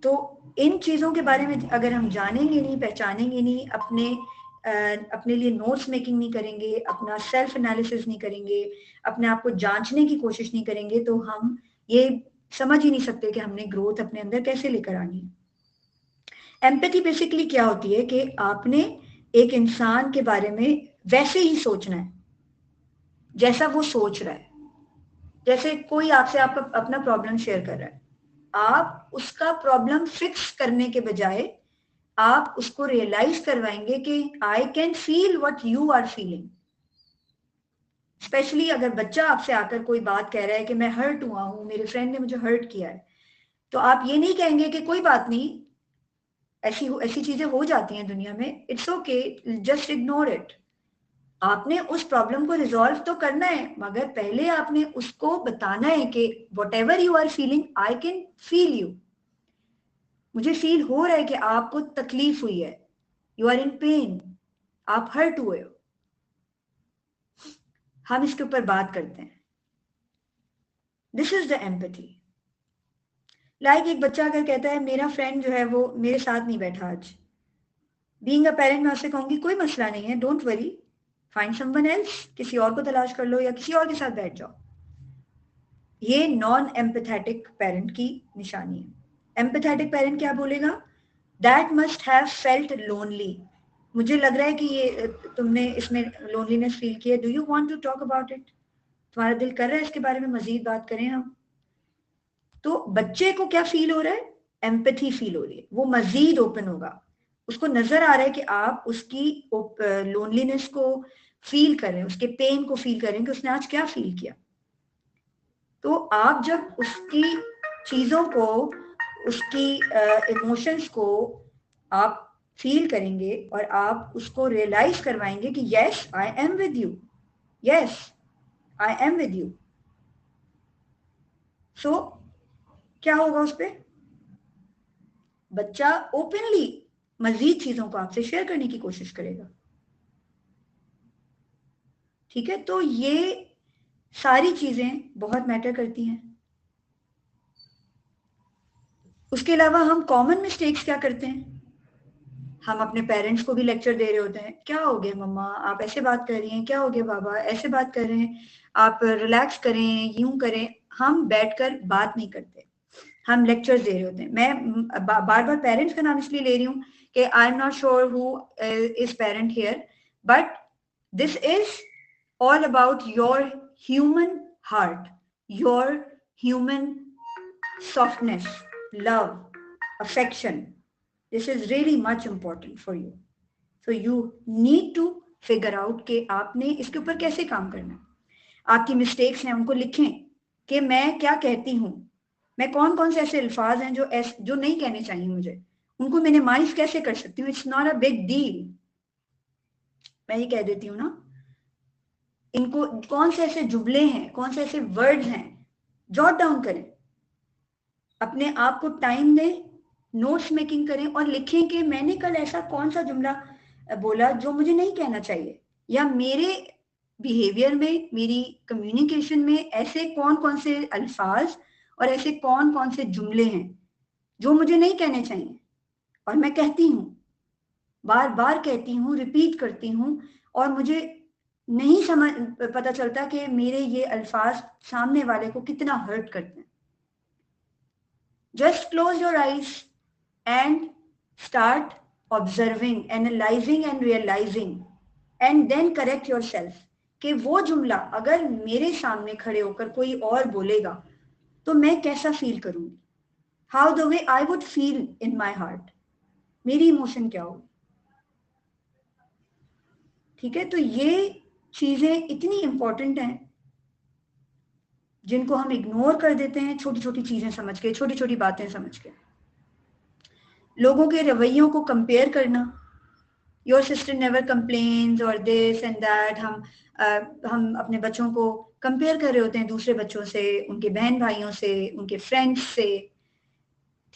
तो इन चीज़ों के बारे में अगर हम जानेंगे नहीं, पहचानेंगे नहीं, अपने लिए नोट्स मेकिंग नहीं करेंगे, अपना सेल्फ एनालिसिस नहीं करेंगे, अपने आप को जांचने की कोशिश नहीं करेंगे, तो हम ये समझ ही नहीं सकते कि हमने ग्रोथ अपने अंदर कैसे लेकर आनी है। एम्पैथी बेसिकली क्या होती है कि आपने एक इंसान के बारे में वैसे ही सोचना है जैसा वो सोच रहा है। जैसे कोई आपसे आपका अपना प्रॉब्लम शेयर कर रहा है, आप उसका प्रॉब्लम फिक्स करने के बजाय आप उसको रियलाइज करवाएंगे कि I can feel what you are feeling. Specially अगर बच्चा आपसे आकर कोई बात कह रहा है कि मैं हर्ट हुआ हूं, मेरे फ्रेंड ने मुझे हर्ट किया है, तो आप ये नहीं कहेंगे कि कोई बात नहीं, ऐसी ऐसी चीजें हो जाती हैं दुनिया में, it's okay, just ignore it. आपने उस प्रॉब्लम को रिजॉल्व तो करना है, मगर पहले आपने उसको बताना है कि whatever you are feeling, I can feel you. मुझे फील हो रहा है कि आपको तकलीफ हुई है, यू आर इन पेन, आप हर्ट हुए हो। हम इसके ऊपर बात करते हैं। This is the empathy. Like एक बच्चा अगर कहता है मेरा फ्रेंड जो है वो मेरे साथ नहीं बैठा आज, बीइंग अ पेरेंट मैं उससे कहूंगी कोई मसला नहीं है, don't worry, find someone else, किसी और को तलाश कर लो या किसी और के साथ बैठ जाओ। ये नॉन एम्पैथेटिक पेरेंट की निशानी है। एम्पैथेटिक पेरेंट क्या बोलेगा? That must have felt lonely. मुझे लग रहा है कि ये तुमने इसमें लोनलीनेस फील की है, do you want to talk about it? तुम्हारा दिल कर रहा है इसके बारे में मजीद बात करें हम? तो बच्चे को क्या फील हो रहा है? एम्पैथी फील हो रही है, वो मजीद ओपन होगा। उसको नजर आ रहा है कि आप उसकी लोनलीनेस को फील कर रहे हैं, उसके पेन को फील कर रहे हैं कि उसने आज क्या फील किया। तो आप जब उसकी चीजों को, उसकी इमोशंस को आप फील करेंगे और आप उसको रियलाइज करवाएंगे कि yes I am with you, yes I am with you, so क्या होगा उस पर? बच्चा ओपनली मजीद चीजों को आपसे शेयर करने की कोशिश करेगा। ठीक है, तो ये सारी चीजें बहुत मैटर करती हैं। उसके अलावा हम कॉमन मिस्टेक्स क्या करते हैं? हम अपने पेरेंट्स को भी लेक्चर दे रहे होते हैं, क्या हो गया मम्मा आप ऐसे बात कर रही हैं, क्या हो गया बाबा ऐसे बात कर रहे हैं, आप रिलैक्स करें, यूं करें। हम बैठकर बात नहीं करते, हम लेक्चर्स दे रहे होते हैं। मैं बार बार पेरेंट्स का नाम इसलिए ले रही हूँ कि I am not sure who is parent here, but this is all about your human heart, your human softness, love, affection. This is really much important for you. So you need to figure out कि आपने इसके ऊपर कैसे काम करना है। आपकी mistakes हैं उनको लिखें कि मैं क्या कहती हूँ, मैं कौन कौन से ऐसे अल्फाज हैं जो नहीं कहने चाहिए मुझे, उनको मिनिमाइज कैसे कर सकती हूँ। It's not a big deal. मैं ये कह देती हूँ ना, इनको कौन से ऐसे जुमले हैं, कौन से ऐसे वर्ड्स हैं, जॉट डाउन करें, अपने आप को टाइम दें, नोट्स मेकिंग करें और लिखें कि मैंने कल ऐसा कौन सा जुमला बोला जो मुझे नहीं कहना चाहिए, या मेरे बिहेवियर में, मेरी कम्युनिकेशन में ऐसे कौन कौन से अल्फाज और ऐसे कौन कौन से जुमले हैं जो मुझे नहीं कहने चाहिए और मैं कहती हूँ, बार बार कहती हूँ, रिपीट करती हूँ, और मुझे नहीं समझ पता चलता कि मेरे ये अल्फाज सामने वाले को कितना हर्ट करते हैं। Just close your eyes and start observing, analysing and realising and then correct yourself कि वो जुमला अगर मेरे सामने खड़े होकर कोई और बोलेगा तो मैं कैसा फील करूंगी, how the way I would feel in my heart, मेरी इमोशन क्या होगी। ठीक है, तो ये चीजें इतनी इंपॉर्टेंट हैं जिनको हम इग्नोर कर देते हैं, छोटी छोटी चीजें समझ के, छोटी छोटी बातें समझ के। लोगों के रवैयों को कंपेयर करना, योर सिस्टर नेवर कंप्लेन्स और दिस एंड दैट, हम अपने बच्चों को कंपेयर कर रहे होते हैं दूसरे बच्चों से, उनके बहन भाइयों से, उनके फ्रेंड्स से।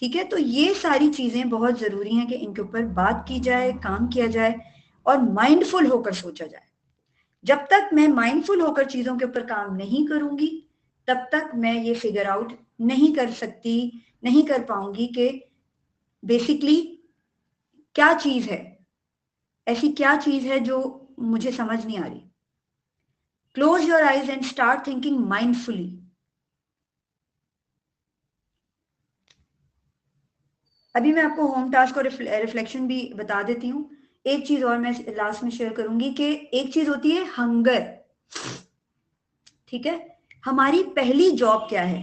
ठीक है, तो ये सारी चीजें बहुत जरूरी हैं कि इनके ऊपर बात की जाए, काम किया जाए और माइंडफुल होकर सोचा जाए। जब तक मैं माइंडफुल होकर चीजों के ऊपर काम नहीं करूंगी तब तक मैं ये फिगर आउट नहीं कर सकती, नहीं कर पाऊंगी कि बेसिकली क्या चीज है, ऐसी क्या चीज है जो मुझे समझ नहीं आ रही। Close your eyes and start thinking mindfully. अभी मैं आपको होम टास्क और रिफ्लेक्शन भी बता देती हूँ। एक चीज और मैं लास्ट में शेयर करूंगी कि एक चीज होती है हंगर। ठीक है, हमारी पहली जॉब क्या है,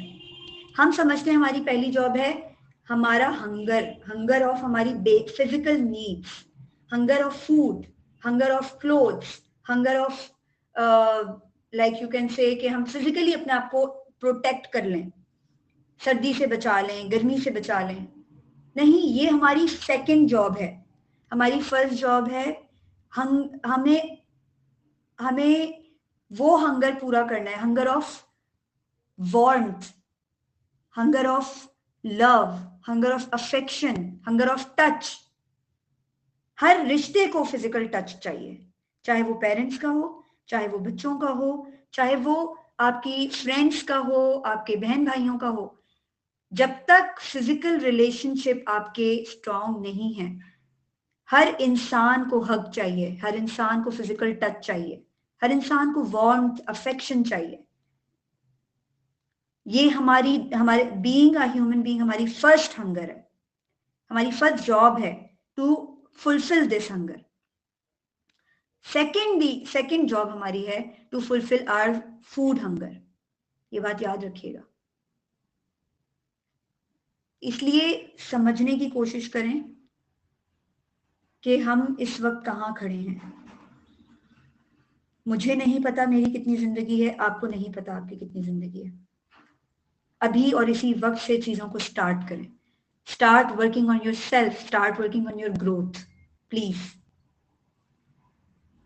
हम समझते हैं हमारी पहली जॉब है हमारा हंगर, हंगर ऑफ हमारी physical needs, hunger of food, hunger of clothes, hunger of like you can say कि हम फिजिकली अपने आप को प्रोटेक्ट कर लें, सर्दी से बचा लें, गर्मी से बचा लें। नहीं, ये हमारी सेकंड जॉब है। हमारी फर्स्ट जॉब है हमें हमें वो हंगर पूरा करना है, hunger of warmth, hunger of love, hunger of affection, hunger of touch. हर रिश्ते को फिजिकल टच चाहिए, चाहे वो पेरेंट्स का हो, चाहे वो बच्चों का हो, चाहे वो आपकी फ्रेंड्स का हो, आपके बहन भाइयों का हो। जब तक फिजिकल रिलेशनशिप आपके स्ट्रांग नहीं है, हर इंसान को हक चाहिए, हर इंसान को फिजिकल टच चाहिए, हर इंसान को वार्मथ, अफेक्शन चाहिए। ये हमारे बीइंग अ ह्यूमन बीइंग हमारी फर्स्ट हंगर है, हमारी फर्स्ट जॉब है to fulfil this hunger. Second job हमारी है to fulfil our food hunger. ये बात याद रखिएगा। इसलिए समझने की कोशिश करें कि हम इस वक्त कहाँ खड़े हैं। मुझे नहीं पता मेरी कितनी जिंदगी है, आपको नहीं पता आपकी कितनी जिंदगी है। अभी और इसी वक्त से चीजों को स्टार्ट करें। Start working on yourself, start working on your growth please.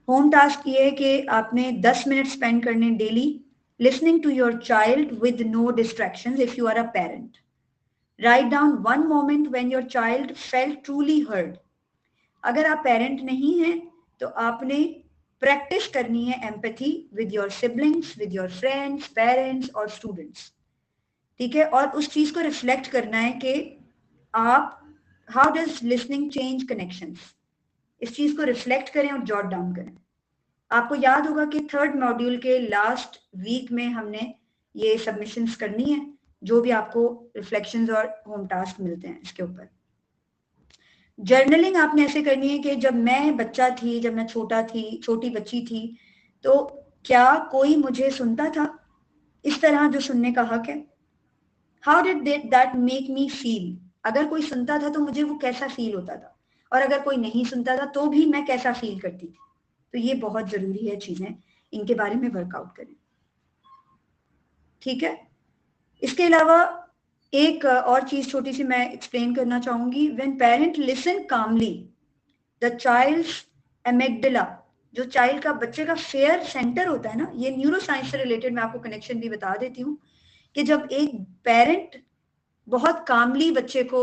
Home task ये है कि आपने 10 मिनट स्पेंड करने daily listening to your child with no distractions if you are a parent. Write down one moment when your child felt truly heard. अगर आप parent नहीं हैं तो आपने प्रैक्टिस करनी है empathy with your siblings, with your friends, parents और students. ठीक है, और उस चीज को रिफ्लेक्ट करना है कि आप how does listening change connections. इस चीज को रिफ्लेक्ट करें और जॉट डाउन करें। आपको याद होगा कि 3rd मॉड्यूल के लास्ट वीक में हमने ये सबमिशंस करनी है, जो भी आपको रिफ्लेक्शंस और होम टास्क मिलते हैं इसके ऊपर। जर्नलिंग आपने ऐसे करनी है कि जब मैं बच्चा थी, जब मैं छोटी बच्ची थी, तो क्या कोई मुझे सुनता था इस तरह जो सुनने का हक है? How did that make me feel? अगर कोई सुनता था तो मुझे वो कैसा फील होता था, और अगर कोई नहीं सुनता था तो भी मैं कैसा फील करती थी? तो ये बहुत जरूरी है चीजें, इनके बारे में वर्कआउट करें, ठीक है। इसके अलावा एक और चीज छोटी सी मैं एक्सप्लेन करना चाहूंगी। When parent listen calmly, the child's amygdala, जो चाइल्ड का, बच्चे का फेयर सेंटर होता है ना, ये न्यूरो साइंस से रिलेटेड मैं आपको कनेक्शन भी बता देती हूँ कि जब एक पेरेंट बहुत कामली बच्चे को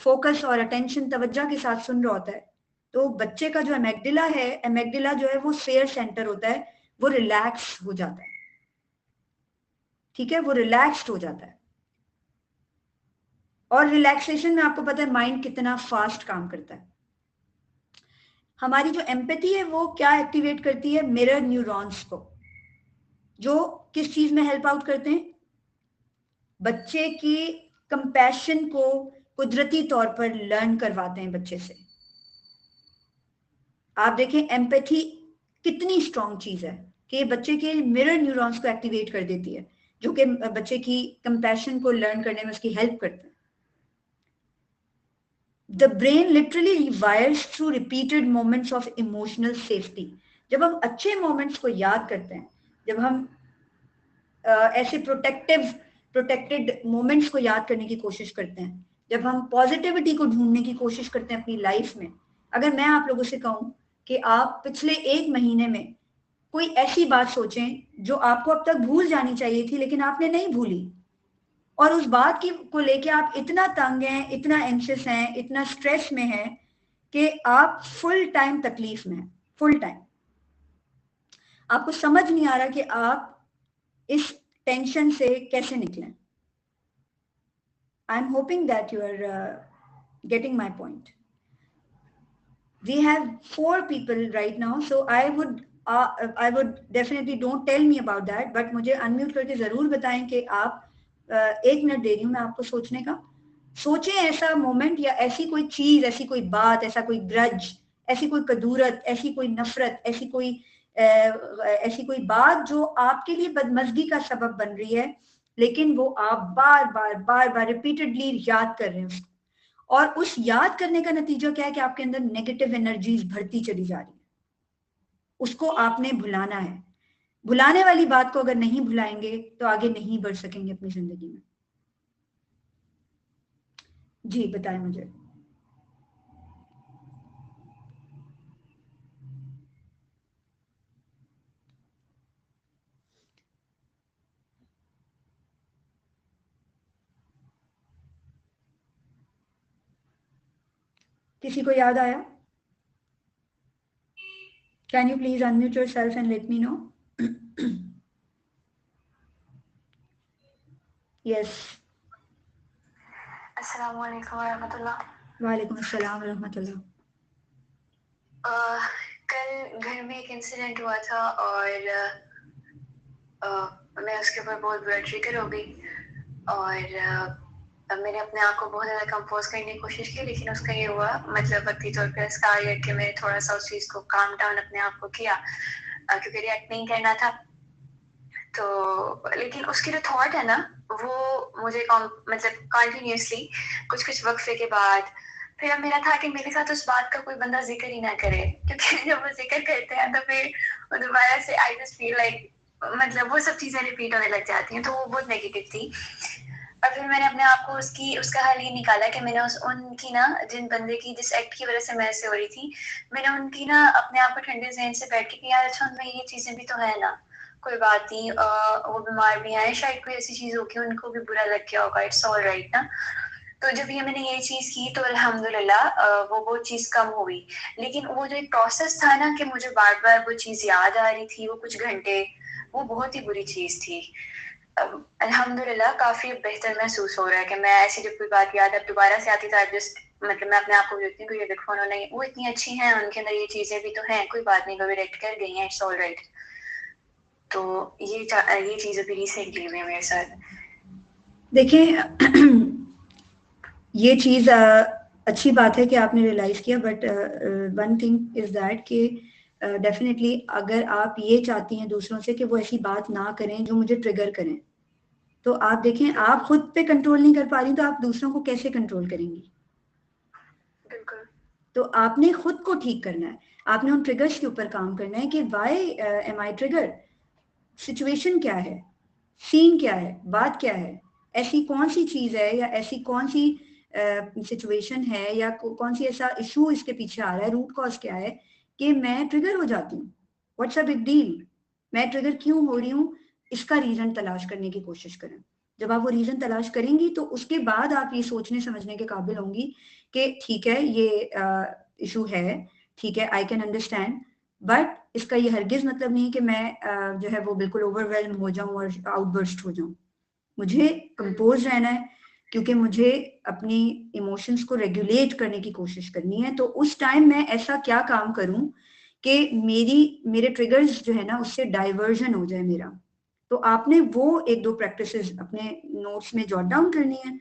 फोकस और अटेंशन, तवज्जो के साथ सुन रहा होता है, तो बच्चे का जो एमेगडिला है, एमेगडिला जो है वो फेयर सेंटर होता है, वो रिलैक्स हो जाता है, ठीक है, वो रिलैक्स्ड हो जाता है। और रिलैक्सेशन में आपको पता है माइंड कितना फास्ट काम करता है। हमारी जो एम्पैथी है वो क्या एक्टिवेट करती है? मिरर न्यूरॉन्स को, जो किस चीज में हेल्प आउट करते हैं? बच्चे की कंपैशन को कुदरती तौर पर लर्न करवाते हैं बच्चे से। आप देखें एम्पैथी कितनी स्ट्रॉन्ग चीज है कि बच्चे के मिरर न्यूरॉन्स को एक्टिवेट कर देती है, जो कि बच्चे की कंपैशन को लर्न करने में उसकी हेल्प करते हैं। The brain literally rewires through repeated moments of emotional safety. जब हम अच्छे मोमेंट्स को याद करते हैं, जब हम ऐसे प्रोटेक्टेड मोमेंट्स को याद करने की कोशिश करते हैं, जब हम पॉजिटिविटी को ढूंढने की कोशिश करते हैं अपनी लाइफ में। अगर मैं आप लोगों से कहूं कि आप पिछले 1 महीने में कोई ऐसी बात सोचें जो आपको अब तक भूल जानी चाहिए थी लेकिन आपने नहीं भूली, और उस बात की को लेके आप इतना तंग हैं, इतना एंशियस हैं, इतना स्ट्रेस में हैं कि आप फुल टाइम तकलीफ में हैं, फुल टाइम। आपको समझ नहीं आ रहा कि आप इस टेंशन से कैसे निकलें। I am hoping that you are getting my point. We have 4 people right now, so I would definitely, don't tell me about that, but मुझे अनम्यूट करके जरूर बताएं कि आप 1 मिनट दे रही हूं मैं आपको सोचने का। सोचें ऐसा मोमेंट या ऐसी कोई चीज, ऐसी कोई बात, ऐसा कोई ग्रज, ऐसी कोई कदूरत, ऐसी कोई नफरत, ऐसी कोई बात जो आपके लिए बदमजगी का सबब बन रही है, लेकिन वो आप बार बार रिपीटेडली याद कर रहे हैं उसको, और उस याद करने का नतीजा क्या है कि आपके अंदर नेगेटिव एनर्जीज भरती चली जा रही है। उसको आपने भुलाना है। भुलाने वाली बात को अगर नहीं भुलाएंगे तो आगे नहीं बढ़ सकेंगे अपनी जिंदगी में। जी बताएं मुझे। किसी को याद आया? Can you please unmute yourself and let me no. Yes. अस्सलाम वालेकुम रहमतुल्लाह। वालेकुम अस्सलाम रहमतुल्लाह। कल घर में एक इंसिडेंट हुआ था और मैं उसके ऊपर बहुत बुरा ट्रिगर हो गई, और मैंने अपने आप को बहुत ज़्यादा कंपोज करने की कोशिश की, लेकिन उसका ये हुआ, मतलब वक्ती तौर पर स्कार करके मैंने थोड़ा सा उस चीज़ को काम डाउन अपने आप को किया, क्योंकि रिएक्ट नहीं करना था। तो लेकिन उसकी जो थॉट है ना, वो मुझे मतलब कंटिन्यूसली कुछ वक्फे के बाद फिर अब मेरा था कि मेरे साथ उस बात का कोई बंदा जिक्र ही ना करे, क्योंकि जब वो जिक्र करते हैं तो फिर दोबारा से आई जस्ट फील लाइक, मतलब वो सब चीज़ें रिपीट होने लग जाती हैं, तो वो बहुत नेगेटिव थी। और फिर मैंने अपने आप को उसका हल ये निकाला कि मैंने उनकी ना, जिन बंदे की जिस एक्ट की वजह से मैं ऐसे हो रही थी, मैंने उनकी ना अपने आप को ठंडे ज़हन से बैठ के कि यार अच्छा उनमें ये चीज़ें भी तो है ना, कोई बात नहीं, वो बीमार भी हैं, शायद कोई ऐसी चीज़ होगी उनको भी बुरा लग गया होगा, इट्स ऑल राइट ना। तो जब ये मैंने ये चीज़ की तो अल्हम्दुलिल्लाह वो चीज़ कम हुई। लेकिन वो जो एक प्रोसेस था ना कि मुझे बार बार वो चीज़ याद आ रही थी, वो कुछ घंटे, वो बहुत ही बुरी चीज़ थी। अल्हम्दुलिल्लाह काफ़ी बेहतर महसूस हो रहा है कि मैं ऐसी जब कोई बात याद अब दोबारा से आती तो आई जस्ट मतलब मैं अपने आप को देखती हूँ कि ये देखो उन्होंने वो इतनी अच्छी हैं, उनके अंदर ये चीजें भी तो हैं, कोई बात नहीं, कभी रिएक्ट कर गई हैं, इट्स ऑल राइट। तो ये चीजें भी रिसेंटली हुई मेरे साथ। देखें ये चीज़ अच्छी बात है कि आपने रियलाइज़ किया, but one thing is that कि डेफिनेटली अगर आप ये चाहती हैं दूसरों से कि वो ऐसी बात ना करें जो मुझे ट्रिगर करें, तो आप देखें आप खुद पे कंट्रोल नहीं कर पा रही तो आप दूसरों को कैसे कंट्रोल करेंगी? बिल्कुल। तो आपने खुद को ठीक करना है, आपने उन ट्रिगर्स के ऊपर काम करना है कि why am I trigger, situation क्या है, सीन क्या है, बात क्या है, ऐसी कौन सी चीज है या ऐसी कौन सी सिचुएशन है या कौन सी ऐसा इशू इसके पीछे आ रहा है, रूट कॉज क्या है कि मैं ट्रिगर हो जाती हूँ। व्हाट्स अ बिग डील, मैं ट्रिगर क्यों हो रही हूँ, इसका रीजन तलाश करने की कोशिश करें। जब आप वो रीजन तलाश करेंगी तो उसके बाद आप ये सोचने समझने के काबिल होंगी कि ठीक है ये इशू है, ठीक है आई कैन अंडरस्टैंड, बट इसका ये हरगिज मतलब नहीं कि मैं जो है वो बिल्कुल ओवरवेल्म हो जाऊं और आउटबर्स्ट हो जाऊं। मुझे कंपोज रहना है क्योंकि मुझे अपनी इमोशंस को रेगुलेट करने की कोशिश करनी है। तो उस टाइम मैं ऐसा क्या काम करूं कि मेरे ट्रिगर्स जो है ना उससे डाइवर्जन हो जाए मेरा। तो आपने वो एक दो प्रैक्टिसेस अपने नोट्स में जॉट डाउन करनी है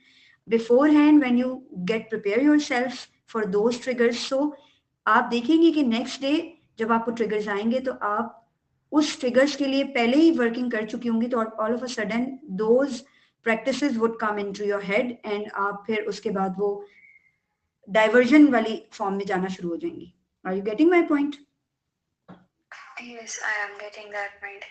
beforehand when you get prepare yourself for those triggers. So आप देखेंगे कि नेक्स्ट डे जब आपको ट्रिगर्स आएंगे तो आप उस ट्रिगर्स के लिए पहले ही वर्किंग कर चुकी होंगी, तो all of a sudden those practices would come into your head and आप फिर उसके बाद वो डाइवर्जन वाली फॉर्म में जाना शुरू हो जाएंगी। Are you getting my point? Yes, I am getting that point.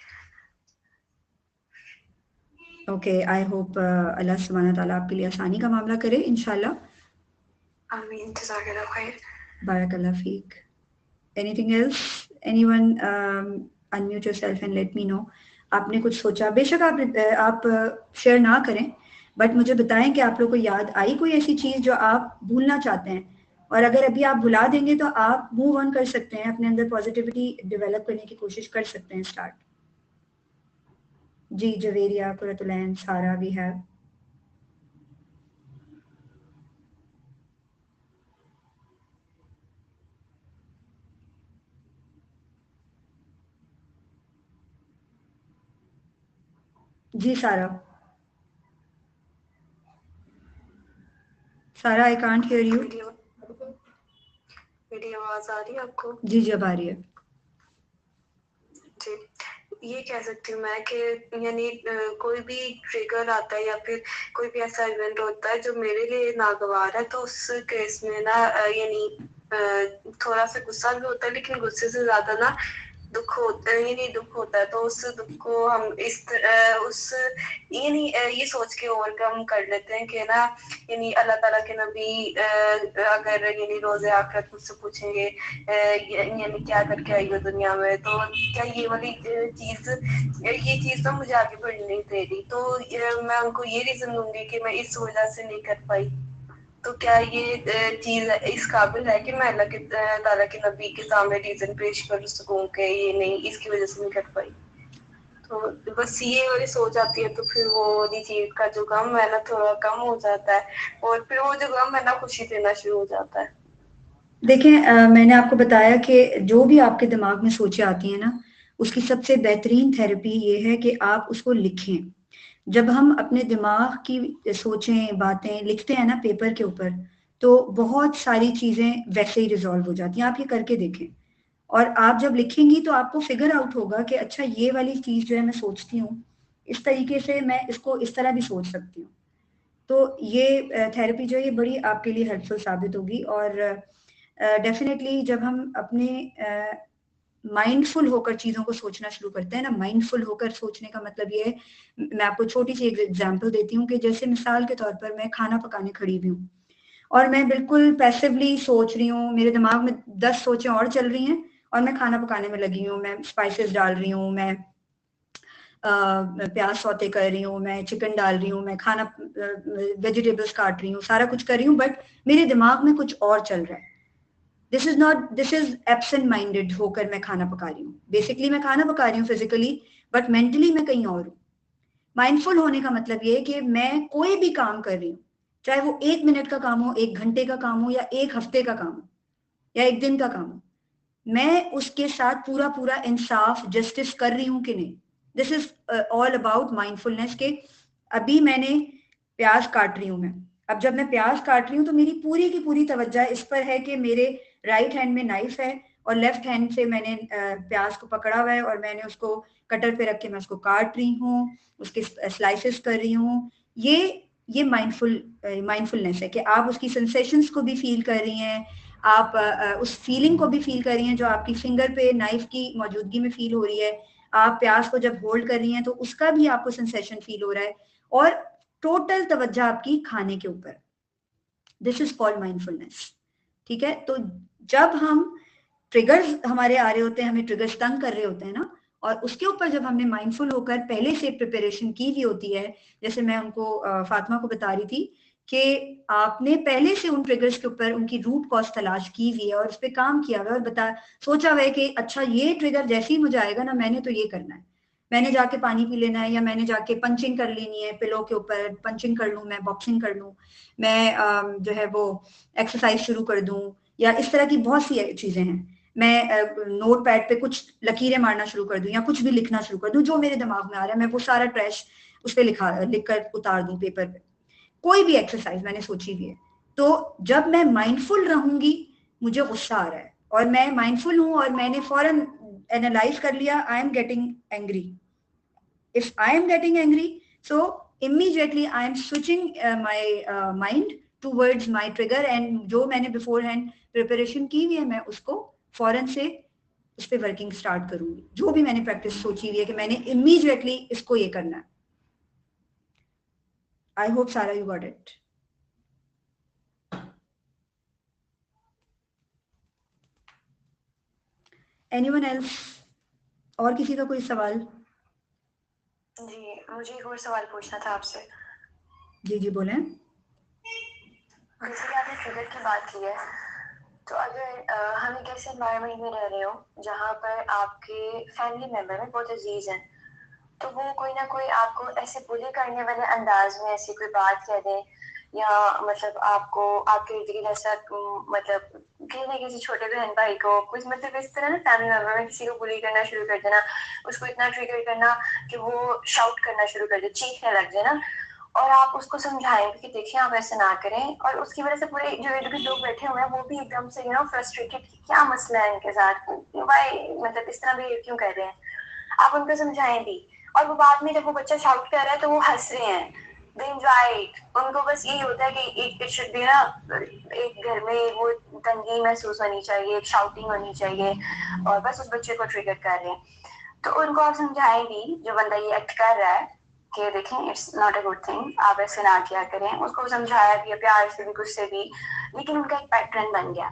Okay, I hope अल्लाह सुब्हाना ताला आपके लिए आसानी का मामला करे इंशाल्लाह। आमीन, जज़ाकल्लाह खैर। बारकल्लाह फीक। Anything else? Anyone unmute yourself and let me know. आपने कुछ सोचा, बेशक आप शेयर ना करें, बट मुझे बताएं कि आप लोग को याद आई कोई ऐसी चीज जो आप भूलना चाहते हैं, और अगर अभी आप भुला देंगे तो आप मूव ऑन कर सकते हैं, अपने अंदर पॉजिटिविटी डेवलप करने की कोशिश कर सकते हैं स्टार्ट। जी जवेरिया, कुरतुलैन, सारा वी हैव। जी सारा, सारा आई कांट हियर यू। मेरी आवाज आ रही है आपको? जी जी अब आ रही है। जी, ये कह सकती हूँ मैं कि यानी कोई भी ट्रिगर आता है या फिर कोई भी ऐसा इवेंट होता है जो मेरे लिए नागवार है, तो उस केस में ना यानी थोड़ा सा गुस्सा भी होता है, लेकिन गुस्से से ज्यादा ना दुख होता है, यानी दुख होता है। तो उस दुख को हम उस यानी ये सोच के ओवरकम कर लेते हैं कि ना यानी अल्लाह ताला के नबी अगर यानी रोज़े आखिरत मुझसे पूछेंगे यानी क्या करके आई हो दुनिया में, तो क्या ये वाली चीज तो मुझे आगे बढ़ने नहीं दे रही, तो मैं उनको ये रीजन दूंगी कि मैं इस वजह से नहीं कर पाई। तो क्या ये चीज इस काबिल है कि मैं अल्लाह के ताला के नबी के सामने रीजन पेश कर सकूं कि ये नहीं, इसकी वजह से नहीं कर पाई? तो बस ये वाली सोच आती है, तो फिर वो वाली चीज का जो गम है ना थोड़ा कम हो जाता है, और फिर वो जो गम है ना खुशी देना शुरू हो जाता है। देखें मैंने आपको बताया कि जो भी आपके दिमाग में सोचें आती हैं ना, उसकी सबसे बेहतरीन थेरेपी ये है कि आप उसको लिखें। जब हम अपने दिमाग की सोचें बातें लिखते हैं ना पेपर के ऊपर, तो बहुत सारी चीजें वैसे ही रिजॉल्व हो जाती हैं। आप ये करके देखें, और आप जब लिखेंगी तो आपको फिगर आउट होगा कि अच्छा ये वाली चीज जो है मैं सोचती हूँ, इस तरीके से मैं इसको इस तरह भी सोच सकती हूँ। तो ये थेरेपी जो है ये बड़ी आपके लिए हेल्पफुल साबित होगी। और डेफिनेटली जब हम अपने माइंडफुल होकर चीज़ों को सोचना शुरू करते हैं ना, माइंडफुल होकर सोचने का मतलब ये है, मैं आपको छोटी सी एक एग्जांपल देती हूँ कि जैसे मिसाल के तौर पर मैं खाना पकाने खड़ी हुई हूँ और मैं बिल्कुल पैसिवली सोच रही हूँ, मेरे दिमाग में 10 सोचें और चल रही हैं और मैं खाना पकाने में लगी हूँ, मैं स्पाइसेस डाल रही हूँ, मैं प्याज सौते कर रही हूँ, मैं चिकन डाल रही हूँ, मैं खाना वेजिटेबल्स काट रही हूँ, सारा कुछ कर रही हूँ, बट मेरे दिमाग में कुछ और चल रहा है। दिस इज एब्सेंट माइंडेड होकर मैं खाना पका रही हूँ। बेसिकली मैं खाना पका रही हूँ फिजिकली, बट मेंटली मैं कहीं और हूँ। माइंडफुल होने का मतलब ये है कि मैं कोई भी काम कर रही हूँ, चाहे वो 1 मिनट का काम हो, 1 घंटे का काम हो, या 1 हफ्ते का काम हो, या 1 दिन का काम हो, मैं उसके साथ पूरा पूरा इंसाफ, जस्टिस कर रही हूँ कि नहीं। This is all about mindfulness के अभी मैंने प्याज काट रही हूँ मैं, अब जब मैं प्याज काट रही हूँ तो मेरी पूरी की पूरी तवज्जो इस पर है कि मेरे राइट हैंड में नाइफ है और लेफ्ट हैंड से मैंने प्याज को पकड़ा हुआ है और मैंने उसको कटर पे रख के मैं उसको काट रही हूँ, उसके स्लाइसेस कर रही हूँ। ये माइंडफुलनेस है कि आप उसकी सेंसेशंस को भी फील कर रही हैं, आप उस फीलिंग को भी फील कर रही हैं जो आपकी फिंगर पे नाइफ की मौजूदगी में फील हो रही है। आप प्याज को जब होल्ड कर रही हैं तो उसका भी आपको सेंसेशन फील हो रहा है, और टोटल तवज्जो आपकी खाने के ऊपर। This is called mindfulness. ठीक है, तो जब हम ट्रिगर्स हमारे आ रहे होते हैं, हमें ट्रिगर्स तंग कर रहे होते हैं ना, और उसके ऊपर जब हमने माइंडफुल होकर पहले से प्रिपरेशन की हुई होती है, जैसे मैं उनको फातिमा को बता रही थी कि आपने पहले से उन ट्रिगर्स के ऊपर उनकी रूट कॉज तलाश की हुई है और उस पर काम किया हुआ है और सोचा हुआ है कि अच्छा ये ट्रिगर जैसे ही मुझे आएगा ना, मैंने तो ये करना है, मैंने जाके पानी पी लेना है, या मैंने जाके पंचिंग कर लेनी है, पिलो के ऊपर पंचिंग कर लूँ, मैं बॉक्सिंग कर लूँ, मैं जो है वो एक्सरसाइज शुरू कर दूँ, या इस तरह की बहुत सी चीजें हैं। मैं नोट पैड पे कुछ लकीरें मारना शुरू कर दूं या कुछ भी लिखना शुरू कर दूं जो मेरे दिमाग में आ रहा है, मैं वो सारा ट्रैश उस पर लिख कर उतार दूं पेपर पे। कोई भी एक्सरसाइज मैंने सोची हुई है, तो जब मैं माइंडफुल रहूंगी, मुझे गुस्सा आ रहा है और मैं माइंडफुल हूं और मैंने फौरन एनालाइज कर लिया, आई am getting angry. If I am getting angry, so immediately I am switching my mind towards my trigger, and जो मैंने बिफोर हैंड प्रिपरेशन की हुई है मैं उसको फौरन से उस पर वर्किंग स्टार्ट करूंगी, जो भी मैंने प्रैक्टिस सोची हुई है कि मैंने इमीडिएटली इसको ये करना है। आई होप सारा you got it. Anyone else? और किसी का कोई सवाल? जी, मुझे एक और सवाल पूछना था आपसे। जी जी बोलें। जैसे कि आपने ट्रिगर की बात की है, तो अगर हम एक ऐसे एनवायरनमेंट में रह रहे हो जहाँ पर आपके फैमिली मेंबर में बहुत अजीज हैं, तो वो कोई ना कोई आपको ऐसे बुली करने वाले अंदाज में ऐसी कोई बात कह दे, या मतलब आपको आपके इर्द गिर्द ऐसा मतलब किसी न किसी छोटे बहन भाई को कुछ मतलब इस तरह ना फैमिली मेंबर में किसी को बुली करना शुरू कर देना, उसको इतना ट्रिगर करना कि वो शाउट करना शुरू कर दे, चीखने लग जाए ना, और आप उसको समझाएंगे कि देखिए आप ऐसे ना करें, और उसकी वजह से पूरे जो इर्द गिर्द लोग बैठे हुए हैं वो भी एकदम से फ्रस्ट्रेटेड कि क्या मसला है इनके साथ, भाई मतलब इस तरह भी क्यों कर रहे हैं। आप उनको समझाएं भी, और वो बाद में जब वो बच्चा शाउट कर रहा है तो वो हंस रहे हैं, दे एंजॉय इट। उनको बस यही होता है कि इट शुड बी ना, एक घर में वो तंगी महसूस होनी चाहिए, एक शाउटिंग होनी चाहिए, और बस उस बच्चे को ट्रिगर कर रहे हैं। तो उनको आप समझाएं भी, जो बंदा ये एक्ट कर रहा है, कि देखें it's not a good thing, आप ऐसे ना किया करें। उसको समझाया भी, प्यार से भी, गुस्से भी, लेकिन उनका एक पैटर्न बन गया।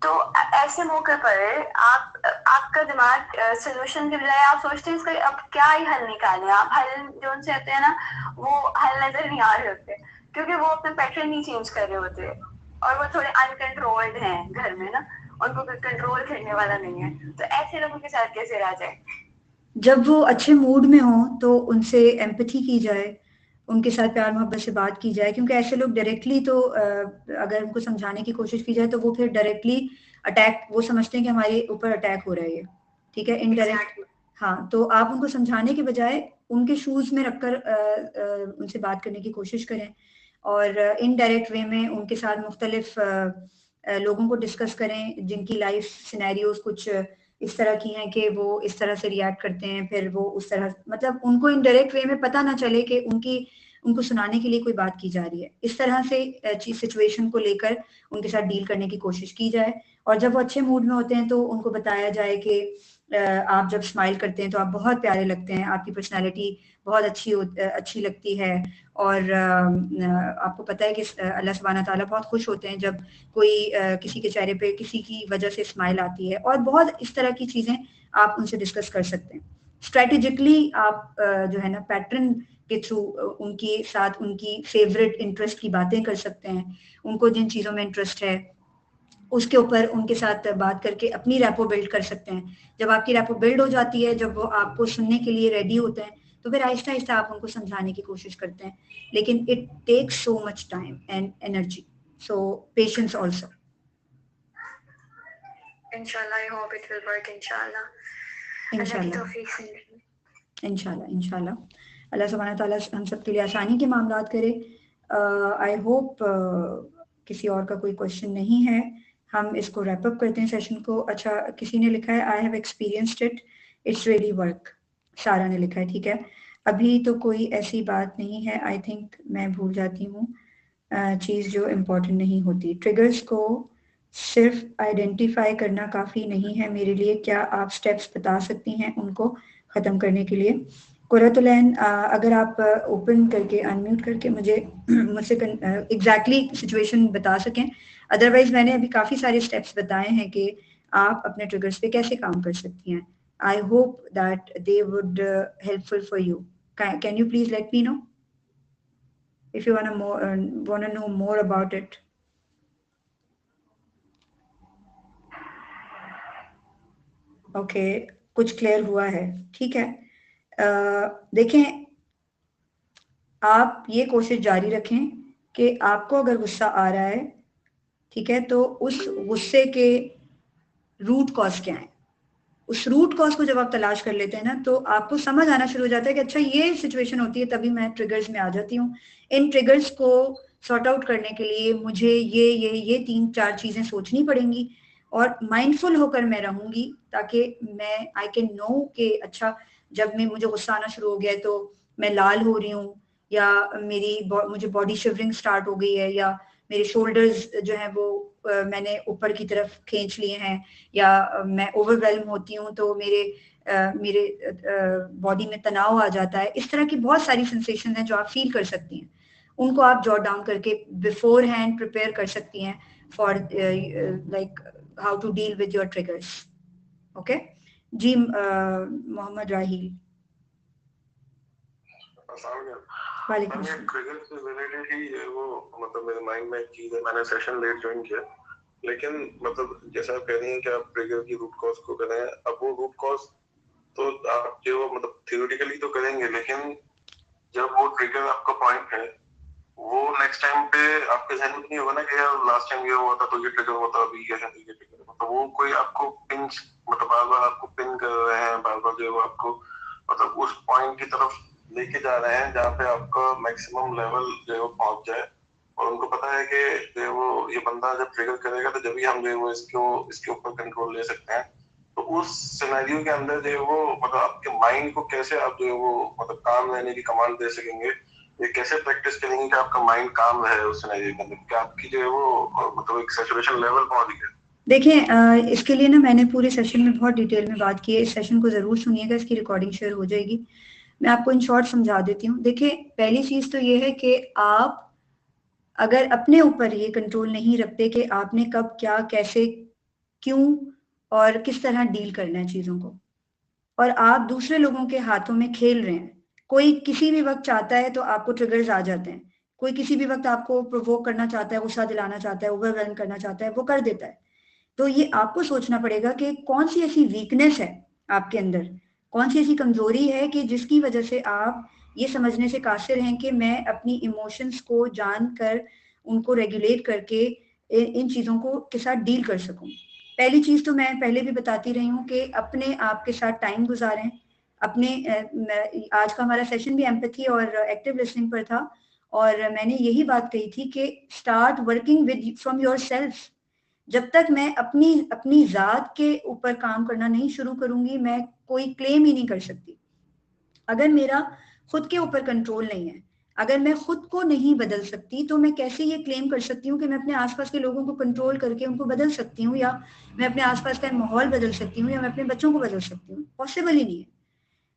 तो ऐसे मौके पर आपका दिमाग सोल्यूशन के बजाय आप सोचते हैं इसका अब क्या ही हल निकालें। आप हल जो उनसे आते हैं ना, वो हल नजर नहीं आ रहे होते, क्योंकि वो अपना पैटर्न नहीं चेंज कर रहे होते, और वो थोड़े अनकंट्रोल्ड हैं घर में ना, उनको कोई कंट्रोल करने वाला नहीं है। तो ऐसे लोगों के साथ कैसे रह जाए? जब वो अच्छे मूड में हो तो उनसे एम्पैथी की जाए, उनके साथ प्यार मोहब्बत से बात की जाए, क्योंकि ऐसे लोग डायरेक्टली तो अगर उनको समझाने की कोशिश की जाए तो वो फिर डायरेक्टली अटैक, वो समझते हैं कि हमारे ऊपर अटैक हो रहा है ये, ठीक है, इनडायरेक्ट। हाँ, तो आप उनको समझाने के बजाय उनके शूज में रखकर उनसे बात करने की कोशिश करें, और इनडायरेक्ट वे में उनके साथ मुख्तलिफ लोगों को डिस्कस करें जिनकी लाइफ सिनेरियोज कुछ इस तरह की हैं कि वो इस तरह से रिएक्ट करते हैं, फिर वो उस तरह मतलब उनको इनडायरेक्ट वे में पता ना चले कि उनको सुनाने के लिए कोई बात की जा रही है। इस तरह से सिचुएशन को लेकर उनके साथ डील करने की कोशिश की जाए, और जब वो अच्छे मूड में होते हैं तो उनको बताया जाए कि आप जब स्माइल करते हैं तो आप बहुत प्यारे लगते हैं, आपकी पर्सनैलिटी बहुत अच्छी लगती है, और आपको पता है कि अल्लाह सुब्हाना ताला बहुत खुश होते हैं जब कोई किसी के चेहरे पे किसी की वजह से स्माइल आती है, और बहुत इस तरह की चीजें आप उनसे डिस्कस कर सकते हैं। स्ट्रेटेजिकली आप जो है ना पैटर्न के थ्रू उनके साथ उनकी फेवरेट इंटरेस्ट की बातें कर सकते हैं, उनको जिन चीज़ों में इंटरेस्ट है उसके ऊपर उनके साथ बात करके अपनी रैपो बिल्ड कर सकते हैं। जब आपकी रैपो बिल्ड हो जाती है, जब वो आपको सुनने के लिए रेडी होते हैं, तो फिर आहिस्ता आहिस्ता आप उनको समझाने की कोशिश करते हैं, लेकिन it takes so much time and energy, so patience also. इंशाल्लाह, I hope it will work इंशाल्लाह। अल्लाह की तौफीक से इंशाल्लाह अल्लाह सुब्हानहू तआला हम सब के लिए आसानी के मामलात करे। आई होप किसी और का कोई क्वेश्चन नहीं है, हम इसको रैप अप करते हैं सेशन को। अच्छा, किसी ने लिखा है I have experienced it, it's really work, सारा ने लिखा है, ठीक है। अभी तो कोई ऐसी बात नहीं है, आई थिंक मैं भूल जाती हूँ चीज़ जो इम्पोर्टेंट नहीं होती। ट्रिगर्स को सिर्फ आइडेंटिफाई करना काफ़ी नहीं है मेरे लिए, क्या आप स्टेप्स बता सकती हैं उनको ख़त्म करने के लिए? कुरतुलैन, अगर आप ओपन करके अनम्यूट करके मुझसे एग्जैक्टली सिचुएशन बता सकें, अदरवाइज मैंने अभी काफ़ी सारे स्टेप्स बताए हैं कि आप अपने ट्रिगर्स पे कैसे काम कर सकती हैं। I hope that they would helpful for you. Can you please let me no if you want to know more about it? Okay, कुछ क्लियर हुआ है, ठीक है। देखें, आप ये कोशिश जारी रखें कि आपको अगर गुस्सा आ रहा है, ठीक है, तो उस गुस्से के रूट कॉज क्या है, उस रूट कॉज को जब आप तलाश कर लेते हैं ना, तो आपको समझ आना शुरू हो जाता है कि अच्छा ये सिचुएशन होती है, तभी मैं ट्रिगर्स में आ जाती हूँ। इन ट्रिगर्स को सॉर्ट आउट करने के लिए मुझे ये 3-4 चीजें सोचनी पड़ेंगी और माइंडफुल होकर मैं रहूंगी, ताकि मैं आई कैन नो कि अच्छा जब मैं मुझे गुस्सा आना शुरू हो गया है तो मैं लाल हो रही हूँ, या मुझे बॉडी शिवरिंग स्टार्ट हो गई है, या मेरे शोल्डर्स जो है वो मैंने ऊपर की तरफ खींच लिए हैं, या मैं ओवरवेल्म होती हूँ तो मेरे बॉडी में तनाव आ जाता है। इस तरह की बहुत सारी सेंसेशन हैं जो आप फील कर सकती हैं, उनको आप जॉट डाउन करके बिफोर हैंड प्रिपेयर कर सकती हैं for like how to deal with your triggers. Okay जी, मोहम्मद राहील। वालेकुम सलाम। ट्रिगर से रिलेटेड ही वो मतलब मेरे माइंड में एक चीज है, मैंने सेशन लेट ज्वाइन किया, लेकिन मतलब जैसा आप कह रही हैं कि आप ट्रिगर की रूट कॉज को करें, अब वो रूट कॉज तो आप जो मतलब थियोरेटिकली तो करेंगे, लेकिन जब वो ट्रिगर आपका पॉइंट है, वो नेक्स्ट टाइम पे आपके जहन में नहीं होगा ना कि यार लास्ट टाइम ये हुआ था तो ये ट्रिगर हुआ था, अभी ये है तो ये ट्रिगर हुआ, तो वो कोई आपको पिंच मतलब बार बार आपको पिन कर रहे हैं, बार बार जो है आपको मतलब उस पॉइंट की तरफ लेके जा रहे हैं जहाँ पे आपका मैक्सिमम लेवल जो है वो पहुंच जाए। और उनको पता है कि जो है वो ये बंदा जब ट्रिगर करेगा तो जब भी हम जो है वो इसके ऊपर कंट्रोल ले सकते हैं। तो उस सिनेरियो के अंदर जो है वो मतलब आपके माइंड को कैसे आप जो है वो मतलब काम रहने की कमांड दे सकेंगे, ये कैसे प्रैक्टिस करेंगे कि आपका माइंड काम रहे उस सिनेरियो के अंदर, कि आपकी जो है वो मतलब एक सैचुरेशन लेवल पहुंच गया। देखें, इसके लिए ना मैंने पूरे सेशन में बहुत डिटेल में बात की है, इस सेशन को जरूर सुनिएगा, इसकी रिकॉर्डिंग शेयर हो जाएगी। मैं आपको इन शॉर्ट समझा देती हूँ। देखिए, पहली चीज तो ये है कि आप अगर अपने ऊपर ये कंट्रोल नहीं रखते कि आपने कब क्या कैसे क्यों और किस तरह डील करना है चीजों को, और आप दूसरे लोगों के हाथों में खेल रहे हैं, कोई किसी भी वक्त चाहता है तो आपको ट्रिगर्स आ जाते हैं, कोई किसी भी वक्त आपको प्रोवोक करना चाहता है, गुस्सा दिलाना चाहता है, ओवरवेलम करना चाहता है, वो कर देता है। तो ये आपको सोचना पड़ेगा कि कौन सी ऐसी वीकनेस है आपके अंदर, कौन सी ऐसी कमजोरी है कि जिसकी वजह से आप ये समझने से कासिर हैं कि मैं अपनी इमोशंस को जानकर उनको रेगुलेट करके इन चीजों को के साथ डील कर सकूं। पहली चीज तो मैं पहले भी बताती रही हूँ कि अपने आप के साथ टाइम गुजारें। अपने आज का हमारा सेशन भी एम्पैथी और एक्टिव लिसनिंग पर था, और मैंने यही बात कही थी कि start working with from your self. जब तक मैं अपनी अपनी जात के ऊपर काम करना नहीं शुरू करूंगी, मैं कोई क्लेम ही नहीं कर सकती। अगर मेरा खुद के ऊपर कंट्रोल नहीं है, अगर मैं खुद को नहीं बदल सकती, तो मैं कैसे ये क्लेम कर सकती हूँ कि मैं अपने आसपास के लोगों को कंट्रोल करके उनको बदल सकती हूँ, या मैं अपने आसपास का माहौल बदल सकती हूँ, या मैं अपने बच्चों को बदल सकती हूँ? पॉसिबल ही नहीं है।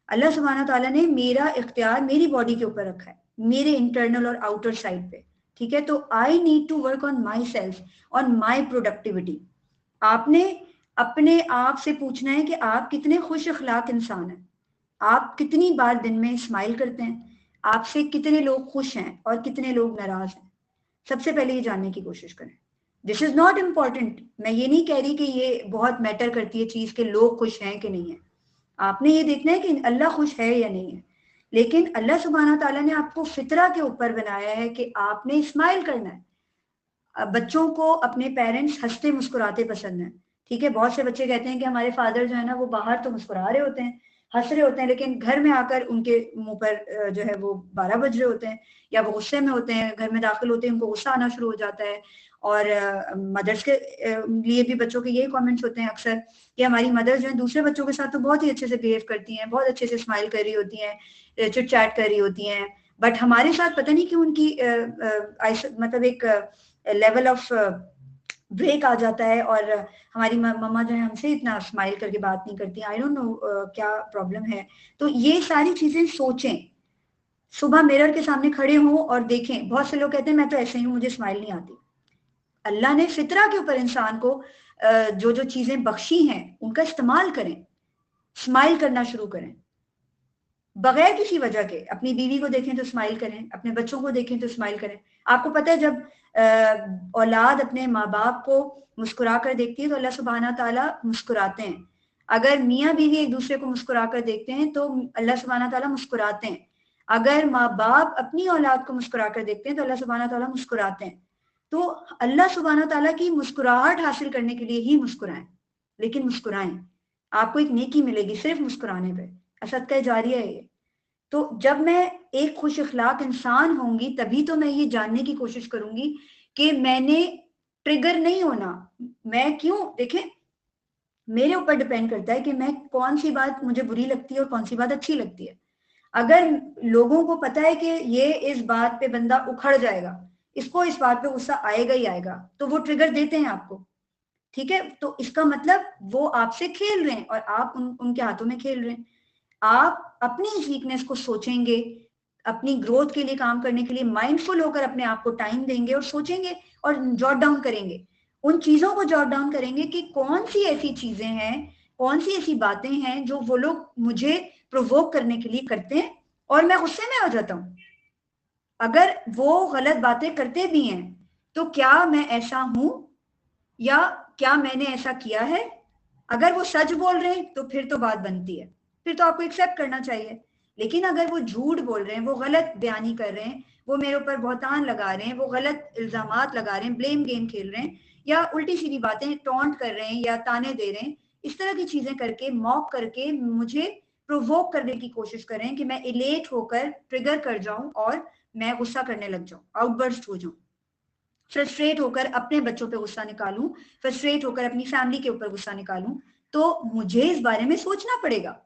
अल्लाह सुब्हाना ताला ने मेरा इख्तियार मेरी बॉडी के ऊपर रखा है, मेरे इंटरनल और आउटर साइड पे, ठीक है। तो I need to work on myself, on my productivity. आपने अपने आप से पूछना है कि आप कितने खुश अखलाक इंसान हैं, आप कितनी बार दिन में स्माइल करते हैं, आपसे कितने लोग खुश हैं और कितने लोग नाराज हैं। सबसे पहले ये जानने की कोशिश करें। दिस इज नॉट इम्पॉर्टेंट, मैं ये नहीं कह रही कि ये बहुत मैटर करती है चीज के लोग खुश हैं कि नहीं है। आपने ये देखना है कि अल्लाह खुश है या नहीं है, लेकिन अल्लाह सुब्हाना ताला ने आपको फितरा के ऊपर बनाया है कि आपने स्माइल करना है। बच्चों को अपने पेरेंट्स हंसते मुस्कुराते पसंद है, ठीक है। बहुत से बच्चे कहते हैं कि हमारे फादर जो है ना वो बाहर तो मुस्कुरा रहे होते हैं, हंस रहे होते हैं, लेकिन घर में आकर उनके मुंह पर जो है वो 12 बज रहे होते हैं, या वो गुस्से में होते हैं, घर में दाखिल होते हैं उनको गुस्सा आना शुरू हो जाता है। और मदर्स के लिए भी बच्चों के यही कमेंट्स होते हैं अक्सर कि हमारी मदर जो है दूसरे बच्चों के साथ तो बहुत ही अच्छे से बिहेव करती हैं, बहुत अच्छे से स्माइल कर रही होती हैं, चिट चैट कर रही होती हैं, बट हमारे साथ पता नहीं क्यों उनकी मतलब एक लेवल ऑफ ब्रेक आ जाता है, और हमारी मम्मा जो है हमसे इतना स्माइल करके बात नहीं करती। आई डोंट नो क्या प्रॉब्लम है। तो ये सारी चीजें सोचें, सुबह मिरर के सामने खड़े हों और देखें। बहुत से लोग कहते हैं मैं तो ऐसे ही हूं, मुझे स्माइल नहीं आती। अल्लाह ने फितरा के ऊपर इंसान को जो जो चीजें बख्शी हैं उनका इस्तेमाल करें, स्माइल करना शुरू करें बगैर किसी वजह के। अपनी बीवी को देखें तो स्माइल करें, अपने बच्चों को देखें तो स्माइल करें। आपको पता है जब औलाद अपने माँ बाप को मुस्कुरा कर देखती है तो अल्लाह सुब्हाना ताला मुस्कुराते हैं। अगर मियाँ बीवी एक दूसरे को मुस्कुरा कर देखते हैं तो अल्लाह सुब्हाना ताला मुस्कुराते हैं। अगर माँ बाप अपनी औलाद को मुस्कुरा कर देखते हैं तो अल्लाह सुब्हाना ताला मुस्कुराते हैं। तो अल्लाह सुब्हाना ताला की मुस्कुराहट हासिल करने के लिए ही मुस्कुराएं, लेकिन मुस्कुराएं, आपको एक नेकी मिलेगी सिर्फ मुस्कुराने पे। सदका जारिया है ये। तो जब मैं एक खुश अखलाक इंसान होंगी तभी तो मैं ये जानने की कोशिश करूंगी कि मैंने ट्रिगर नहीं होना। मैं क्यों, देखें मेरे ऊपर डिपेंड करता है कि मैं कौन सी बात मुझे बुरी लगती है और कौन सी बात अच्छी लगती है। अगर लोगों को पता है कि ये इस बात पे बंदा उखड़ जाएगा, इसको इस बात पे गुस्सा आएगा ही आएगा, तो वो ट्रिगर देते हैं आपको, ठीक है। तो इसका मतलब वो आपसे खेल रहे हैं और आप उनके हाथों में खेल रहे हैं। आप अपनी इस वीकनेस को सोचेंगे, अपनी ग्रोथ के लिए काम करने के लिए माइंडफुल होकर अपने आप को टाइम देंगे और सोचेंगे और जॉट डाउन करेंगे। उन चीजों को जॉट डाउन करेंगे कि कौन सी ऐसी चीजें हैं, कौन सी ऐसी बातें हैं जो वो लोग मुझे प्रोवोक करने के लिए करते हैं और मैं गुस्से में आ जाता हूं। अगर वो गलत बातें करते भी हैं तो क्या मैं ऐसा हूं या क्या मैंने ऐसा किया है? अगर वो सच बोल रहे हैं तो फिर तो बात बनती है, फिर तो आपको एक्सेप्ट करना चाहिए। लेकिन अगर वो झूठ बोल रहे हैं, वो गलत बयानी कर रहे हैं, वो मेरे ऊपर बहुतान लगा रहे हैं, वो गलत इल्जामात लगा रहे हैं, ब्लेम गेम खेल रहे हैं, या उल्टी सीधी बातें टॉन्ट कर रहे हैं या ताने दे रहे हैं, इस तरह की चीजें करके मॉक करके मुझे प्रोवोक करने की कोशिश करें कि मैं इलेट होकर ट्रिगर कर जाऊं और मैं गुस्सा करने लग जाऊं, आउटबर्स्ट हो जाऊं, फ्रस्ट्रेट होकर अपने बच्चों पे गुस्सा निकालूं, फ्रस्ट्रेट होकर अपनी फैमिली के ऊपर गुस्सा निकालूं, तो मुझे इस बारे में सोचना पड़ेगा।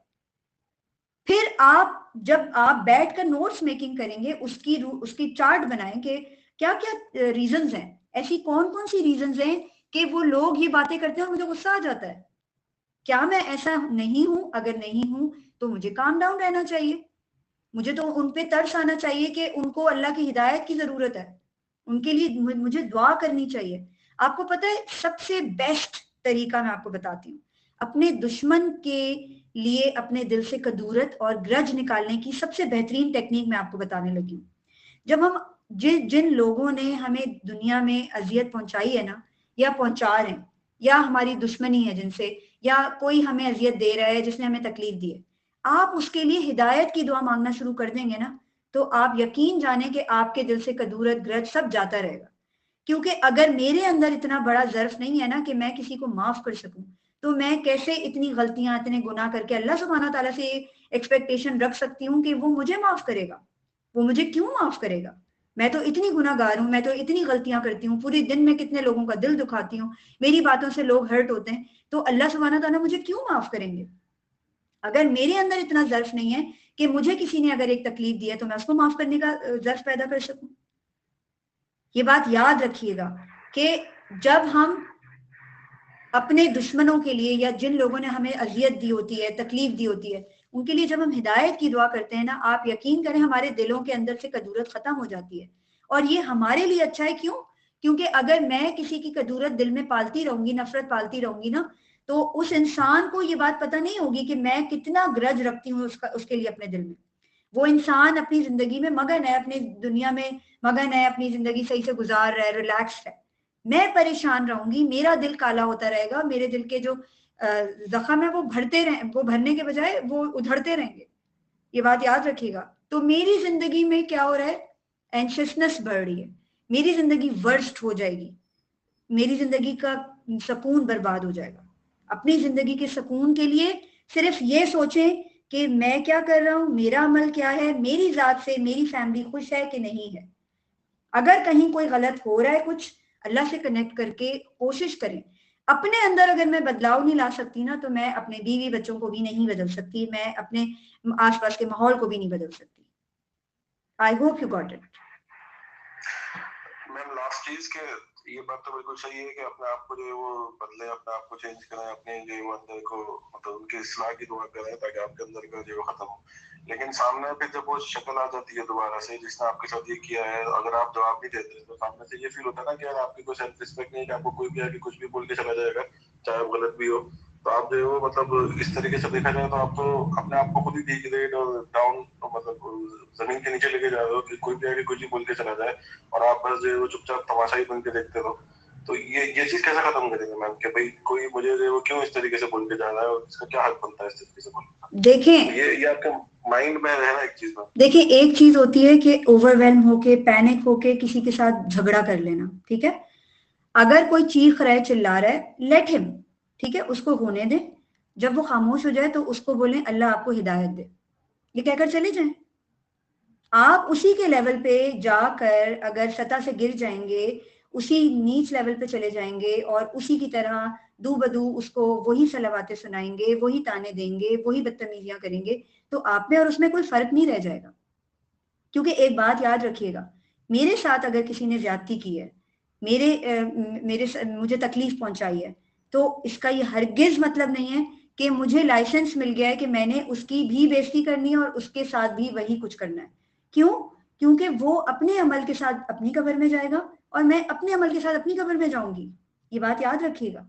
फिर आप जब आप बैठकर नोट्स मेकिंग करेंगे, उसकी चार्ट बनाएं कि क्या क्या रीजंस हैं, ऐसी कौन कौन सी रीजंस हैं कि वो लोग ये बातें करते हैं और मुझे गुस्सा आ जाता है। क्या मैं ऐसा नहीं हूं? अगर नहीं हूं तो मुझे काम डाउन रहना चाहिए, मुझे तो उन पे तरस आना चाहिए कि उनको अल्लाह की हिदायत की जरूरत है, उनके लिए मुझे दुआ करनी चाहिए। आपको पता है सबसे बेस्ट तरीका मैं आपको बताती हूँ, अपने दुश्मन के लिए अपने दिल से कदूरत और ग्रज निकालने की सबसे बेहतरीन टेक्निक मैं आपको बताने लगी हूँ। जब हम जिन लोगों ने हमें दुनिया में अजियत पहुंचाई है ना, या पहुंचा रहे हैं, या हमारी दुश्मनी है जिनसे, या कोई हमें अजियत दे रहा है जिसने हमें तकलीफ दी है, आप उसके लिए हिदायत की दुआ मांगना शुरू कर देंगे ना, तो आप यकीन जाने कि आपके दिल से कदूरत ग्रज सब जाता रहेगा। क्योंकि अगर मेरे अंदर इतना बड़ा ज़र्फ नहीं है ना कि मैं किसी को माफ कर सकूं, तो मैं कैसे इतनी गलतियां, इतने गुनाह करके अल्लाह सुब्हाना ताला से एक्सपेक्टेशन रख सकती हूँ कि वो मुझे माफ करेगा? वो मुझे क्यों माफ करेगा? मैं तो इतनी गुनाहगार हूँ, मैं तो इतनी गलतियां करती हूँ, पूरे दिन में कितने लोगों का दिल दुखाती हूँ, मेरी बातों से लोग हर्ट होते हैं, तो अल्लाह सुब्हाना ताला मुझे क्यों माफ करेंगे? अगर मेरे अंदर इतना ज़र्फ नहीं है कि मुझे किसी ने अगर एक तकलीफ दी है तो मैं उसको माफ करने का ज़र्फ पैदा कर सकूं। ये बात याद रखिएगा कि जब हम अपने दुश्मनों के लिए या जिन लोगों ने हमें अजियत दी होती है, तकलीफ दी होती है, उनके लिए जब हम हिदायत की दुआ करते हैं ना, आप यकीन करें हमारे दिलों के अंदर से कदूरत खत्म हो जाती है। और ये हमारे लिए अच्छा है, क्यों? क्योंकि अगर मैं किसी की कदूरत दिल में पालती रहूंगी, नफरत पालती रहूंगी ना, तो उस इंसान को ये बात पता नहीं होगी कि मैं कितना ग्रज रखती हूँ उसके लिए अपने दिल में। वो इंसान अपनी जिंदगी में मगन है, अपनी दुनिया में मगन है, अपनी जिंदगी सही से गुजार रहा है, रिलैक्स है। मैं परेशान रहूंगी, मेरा दिल काला होता रहेगा, मेरे दिल के जो जख्म है वो भरते रहे, वो भरने के बजाय वो उधड़ते रहेंगे। ये बात याद रखिएगा। तो मेरी जिंदगी में क्या हो रहा है, एंशियसनेस बढ़ रही है, मेरी जिंदगी वर्स्ट हो जाएगी, मेरी जिंदगी का सुकून बर्बाद हो जाएगा। अपनी जिंदगी के सुकून के लिए सिर्फ ये सोचें कि मैं क्या कर रहा हूं, मेरा अमल क्या है, मेरी जात से मेरी फैमिली खुश है कि नहीं है। अगर कहीं कोई गलत हो रहा है कुछ, अल्लाह से कनेक्ट करके कोशिश करें। अपने अंदर अगर मैं बदलाव नहीं ला सकती ना, तो मैं अपने बीवी बच्चों को भी नहीं बदल सकती, मैं अपने आसपास के माहौल को भी नहीं बदल सकती। I hope you got it. Ma'am last चीज के ये बात तो बिल्कुल सही है कि अपने आप को जो है वो बदले, अपने आप को चेंज करें, अपने जो है वो अंदर को मतलब उनकी इस्लाह की दुआ करें ताकि आपके अंदर का जो है खत्म हो। लेकिन सामने फिर जब वो शक्ल आ जाती है दोबारा से जिसने आपके साथ ये किया है, अगर आप जवाब नहीं देते तो सामने से ये फील होता है ना कि यार आपकी कोई सेल्फ रिस्पेक्ट नहीं है, कि आपको कोई भी आके कुछ भी बोल के चला जाएगा चाहे वो गलत भी हो। तो आप जो है वो मतलब इस तरीके से देखा जाए तो आप तो अपने आप को खुद ही डिग्रेड और डाउन मतलब जमीन के नीचे लेके जा रहे हो कि कोई भी आके कुछ भी बोल के चला जाए और आप बस जो है वो चुपचाप तमाशा ही बन के देखते रहो। तो ये चीज कैसे खत्म करेंगे मैम कि भाई कोई मुझे जो है वो क्यों इस तरीके से बोल के जा रहा है और इसका क्या हक बनता है इस तरीके से बोलने का? देखें, तो ये आपके माइंड में रहना एक चीज में। देखिए, एक चीज होती है कि ओवरवेल्म होके, पैनिक होके किसी के साथ झगड़ा कर लेना, ठीक है। अगर कोई चीख रहा है, चिल्ला रहा है, लेट हिम, ठीक है, उसको होने दें। जब वो खामोश हो जाए तो उसको बोलें अल्लाह आपको हिदायत दे, ये कहकर चले जाएं। आप उसी के लेवल पे जाकर अगर सतह से गिर जाएंगे, उसी नीच लेवल पे चले जाएंगे और उसी की तरह दू बदू उसको वही सलावातें सुनाएंगे, वही ताने देंगे, वही बदतमीजियां करेंगे, तो आप में और उसमें कोई फर्क नहीं रह जाएगा। क्योंकि एक बात याद रखिएगा, मेरे साथ अगर किसी ने ज्यादती की है, मुझे तकलीफ पहुंचाई है, तो इसका ये हरगिज मतलब नहीं है कि मुझे लाइसेंस मिल गया है कि मैंने उसकी भी बेइज्जती करनी है और उसके साथ भी वही कुछ करना है। क्यों? क्योंकि वो अपने अमल के साथ अपनी कब्र में जाएगा और मैं अपने अमल के साथ अपनी कब्र में जाऊंगी। ये बात याद रखिएगा।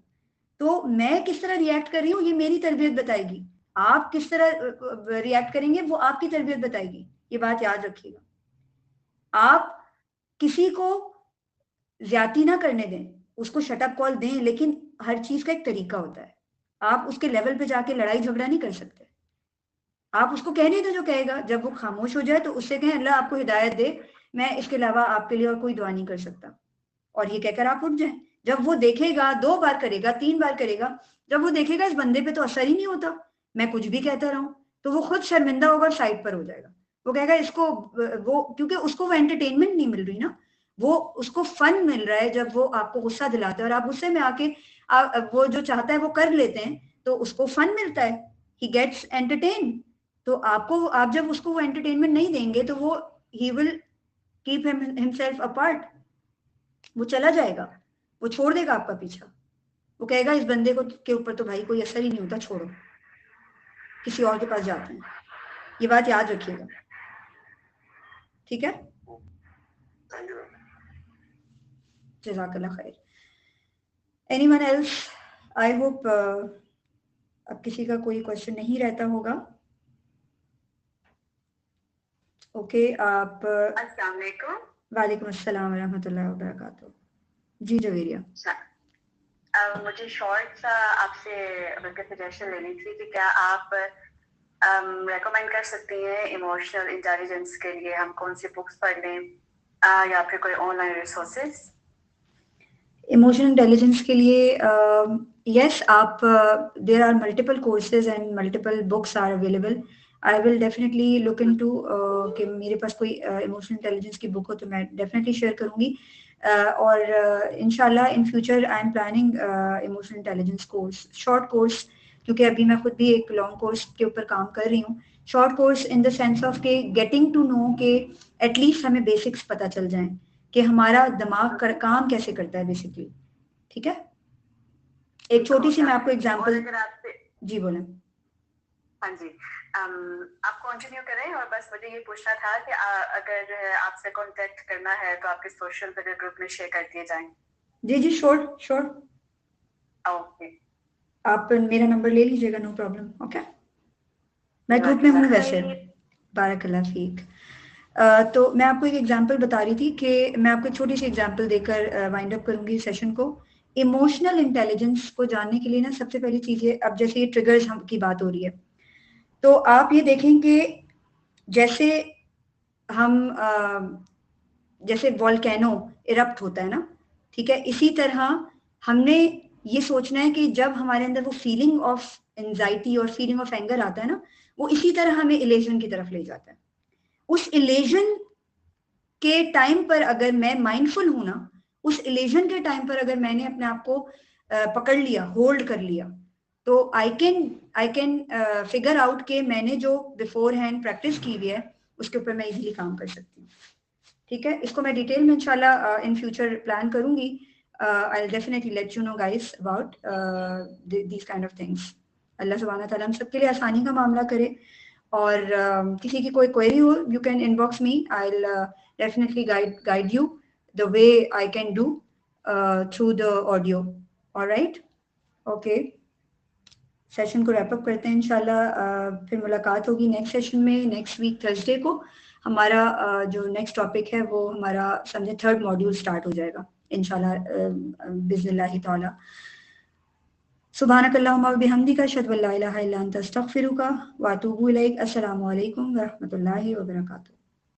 तो मैं किस तरह रिएक्ट कर रही हूँ ये मेरी तरबियत बताएगी, आप किस तरह रिएक्ट करेंगे वो आपकी तरबियत बताएगी। ये बात याद रखिएगा। आप किसी को ज्यादती ना करने दें, उसको शटअप कॉल दें, लेकिन हर चीज का एक तरीका होता है। आप उसके लेवल पे जाके लड़ाई झगड़ा नहीं कर सकते। आप उसको कहने दो जो कहेगा, जब वो खामोश हो जाए तो उससे कहें अल्लाह आपको हिदायत दे, मैं इसके अलावा आपके लिए और कोई दुआ नहीं कर सकता, और ये कहकर आप उठ जाएं। जब वो देखेगा, 2 बार करेगा, 3 बार करेगा, जब वो देखेगा इस बंदे पे तो असर ही नहीं होता, मैं कुछ भी कहता रहूं, तो वो खुद शर्मिंदा होगा और साइड पर हो जाएगा। वो कहेगा इसको वो, क्योंकि उसको वो एंटरटेनमेंट नहीं मिल रही ना, वो उसको फन मिल रहा है जब वो आपको गुस्सा दिलाता है और आप गुस्से में आके वो जो चाहता है वो कर लेते हैं, तो उसको फन मिलता है, ही गेट्स एंटरटेन। तो आपको, आप जब उसको वो एंटरटेनमेंट नहीं देंगे तो वो he will keep himself apart, वो चला जाएगा, वो छोड़ देगा आपका पीछा, वो कहेगा इस बंदे को के ऊपर तो भाई कोई असर ही नहीं होता, छोड़ो, किसी और के पास जाते हैं। ये बात याद रखिएगा, ठीक है। जज़ाकल्लाह खैर। Anyone else? आई होप अब किसी का कोई क्वेश्चन नहीं रहता होगा। ओके, आप अस्सलाम वालेकुम। वालेकुम अस्सलाम रहमतुल्लाहि व बरकातहू। जी जवेरिया, मुझे शॉर्ट सा आपसे बल्कि सजेशन लेनी थी कि क्या आप रेकमेंड कर सकती हैं इमोशनल इंटेलिजेंस के लिए हम कौन सी बुक्स पढ़ लें या फिर कोई ऑनलाइन रिसोर्सेज? इमोशनल इंटेलिजेंस के लिए yes, आप there are multiple courses and multiple books are available. I will definitely look into कि मेरे पास कोई इमोशनल इंटेलिजेंस की बुक हो तो मैं डेफिनेटली शेयर करूंगी। और इंशाल्लाह in future I am planning emotional intelligence course, short course, क्योंकि अभी मैं खुद भी एक लॉन्ग कोर्स के ऊपर काम कर रही हूँ। Short course in the sense of के गेटिंग टू नो के एटलीस्ट हमें बेसिक्स पता चल जाएं कि हमारा दिमाग काम कैसे करता है बेसिकली, ठीक है। एक छोटी सी मैं आपको एग्जांपल, जी बोलें। हाँ जी, आप कंटिन्यू करें और बस मुझे ये पूछना था कि अगर आपसे कांटेक्ट करना है तो आपके सोशल मीडिया ग्रुप में शेयर कर दिए जाएं। जी जी, श्योर श्योर, ओके, आप मेरा नंबर ले लीजिएगा, नो प्रॉब्लम। ओके, मैं ग्रुप में हूँ वैसे। बारकल्लाह फीक। तो मैं आपको एक एग्जांपल बता रही थी कि मैं आपको एक छोटी सी एग्जांपल देकर वाइंड अप करूंगी सेशन को। इमोशनल इंटेलिजेंस को जानने के लिए ना सबसे पहली चीज ये, अब जैसे ये ट्रिगर्स की बात हो रही है, तो आप ये देखें कि जैसे हम जैसे वॉल्केनो इरप्ट होता है ना, ठीक है, इसी तरह हमने ये सोचना है कि जब हमारे अंदर वो फीलिंग ऑफ एंजाइटी और फीलिंग ऑफ एंगर आता है ना, वो इसी तरह हमें इलेजन की तरफ ले जाता है। उस इलेजन के टाइम पर अगर मैं माइंडफुल हूं ना, उस इलेजन के टाइम पर अगर मैंने अपने आप को पकड़ लिया, होल्ड कर लिया, तो आई कैन फिगर आउट के मैंने जो बिफोर हैंड प्रैक्टिस की हुई है उसके ऊपर मैं इजीली काम कर सकती हूँ। ठीक है, इसको मैं डिटेल में इंशाल्लाह इन फ्यूचर प्लान करूंगी। I will definitely let you know guys about these kind of things. अल्लाह सुब्हानहू व तआला हम सबके लिए आसानी का मामला करे। और किसी की कोई क्वेरी हो, you can inbox me, I will definitely guide you the way I can do through the audio. Alright, okay, session को रैप अप करते हैं इंशाल्लाह। फिर मुलाकात होगी नेक्स्ट सेशन में, नेक्स्ट वीक थर्सडे को। हमारा जो नेक्स्ट टॉपिक है वो हमारा समझे थर्ड मॉड्यूल स्टार्ट हो जाएगा इंशाल्लाह बिज़निल्लाहि ताला। सुब्हानकल्लाहुम्मा व बिहम्दिका अशहदु अल्ला इलाहा इल्ला अंता अस्तगफिरुका व अतूबु इलैक। अस्सलामु अलैकुम व रहमतुल्लाहि व बरकातुहू।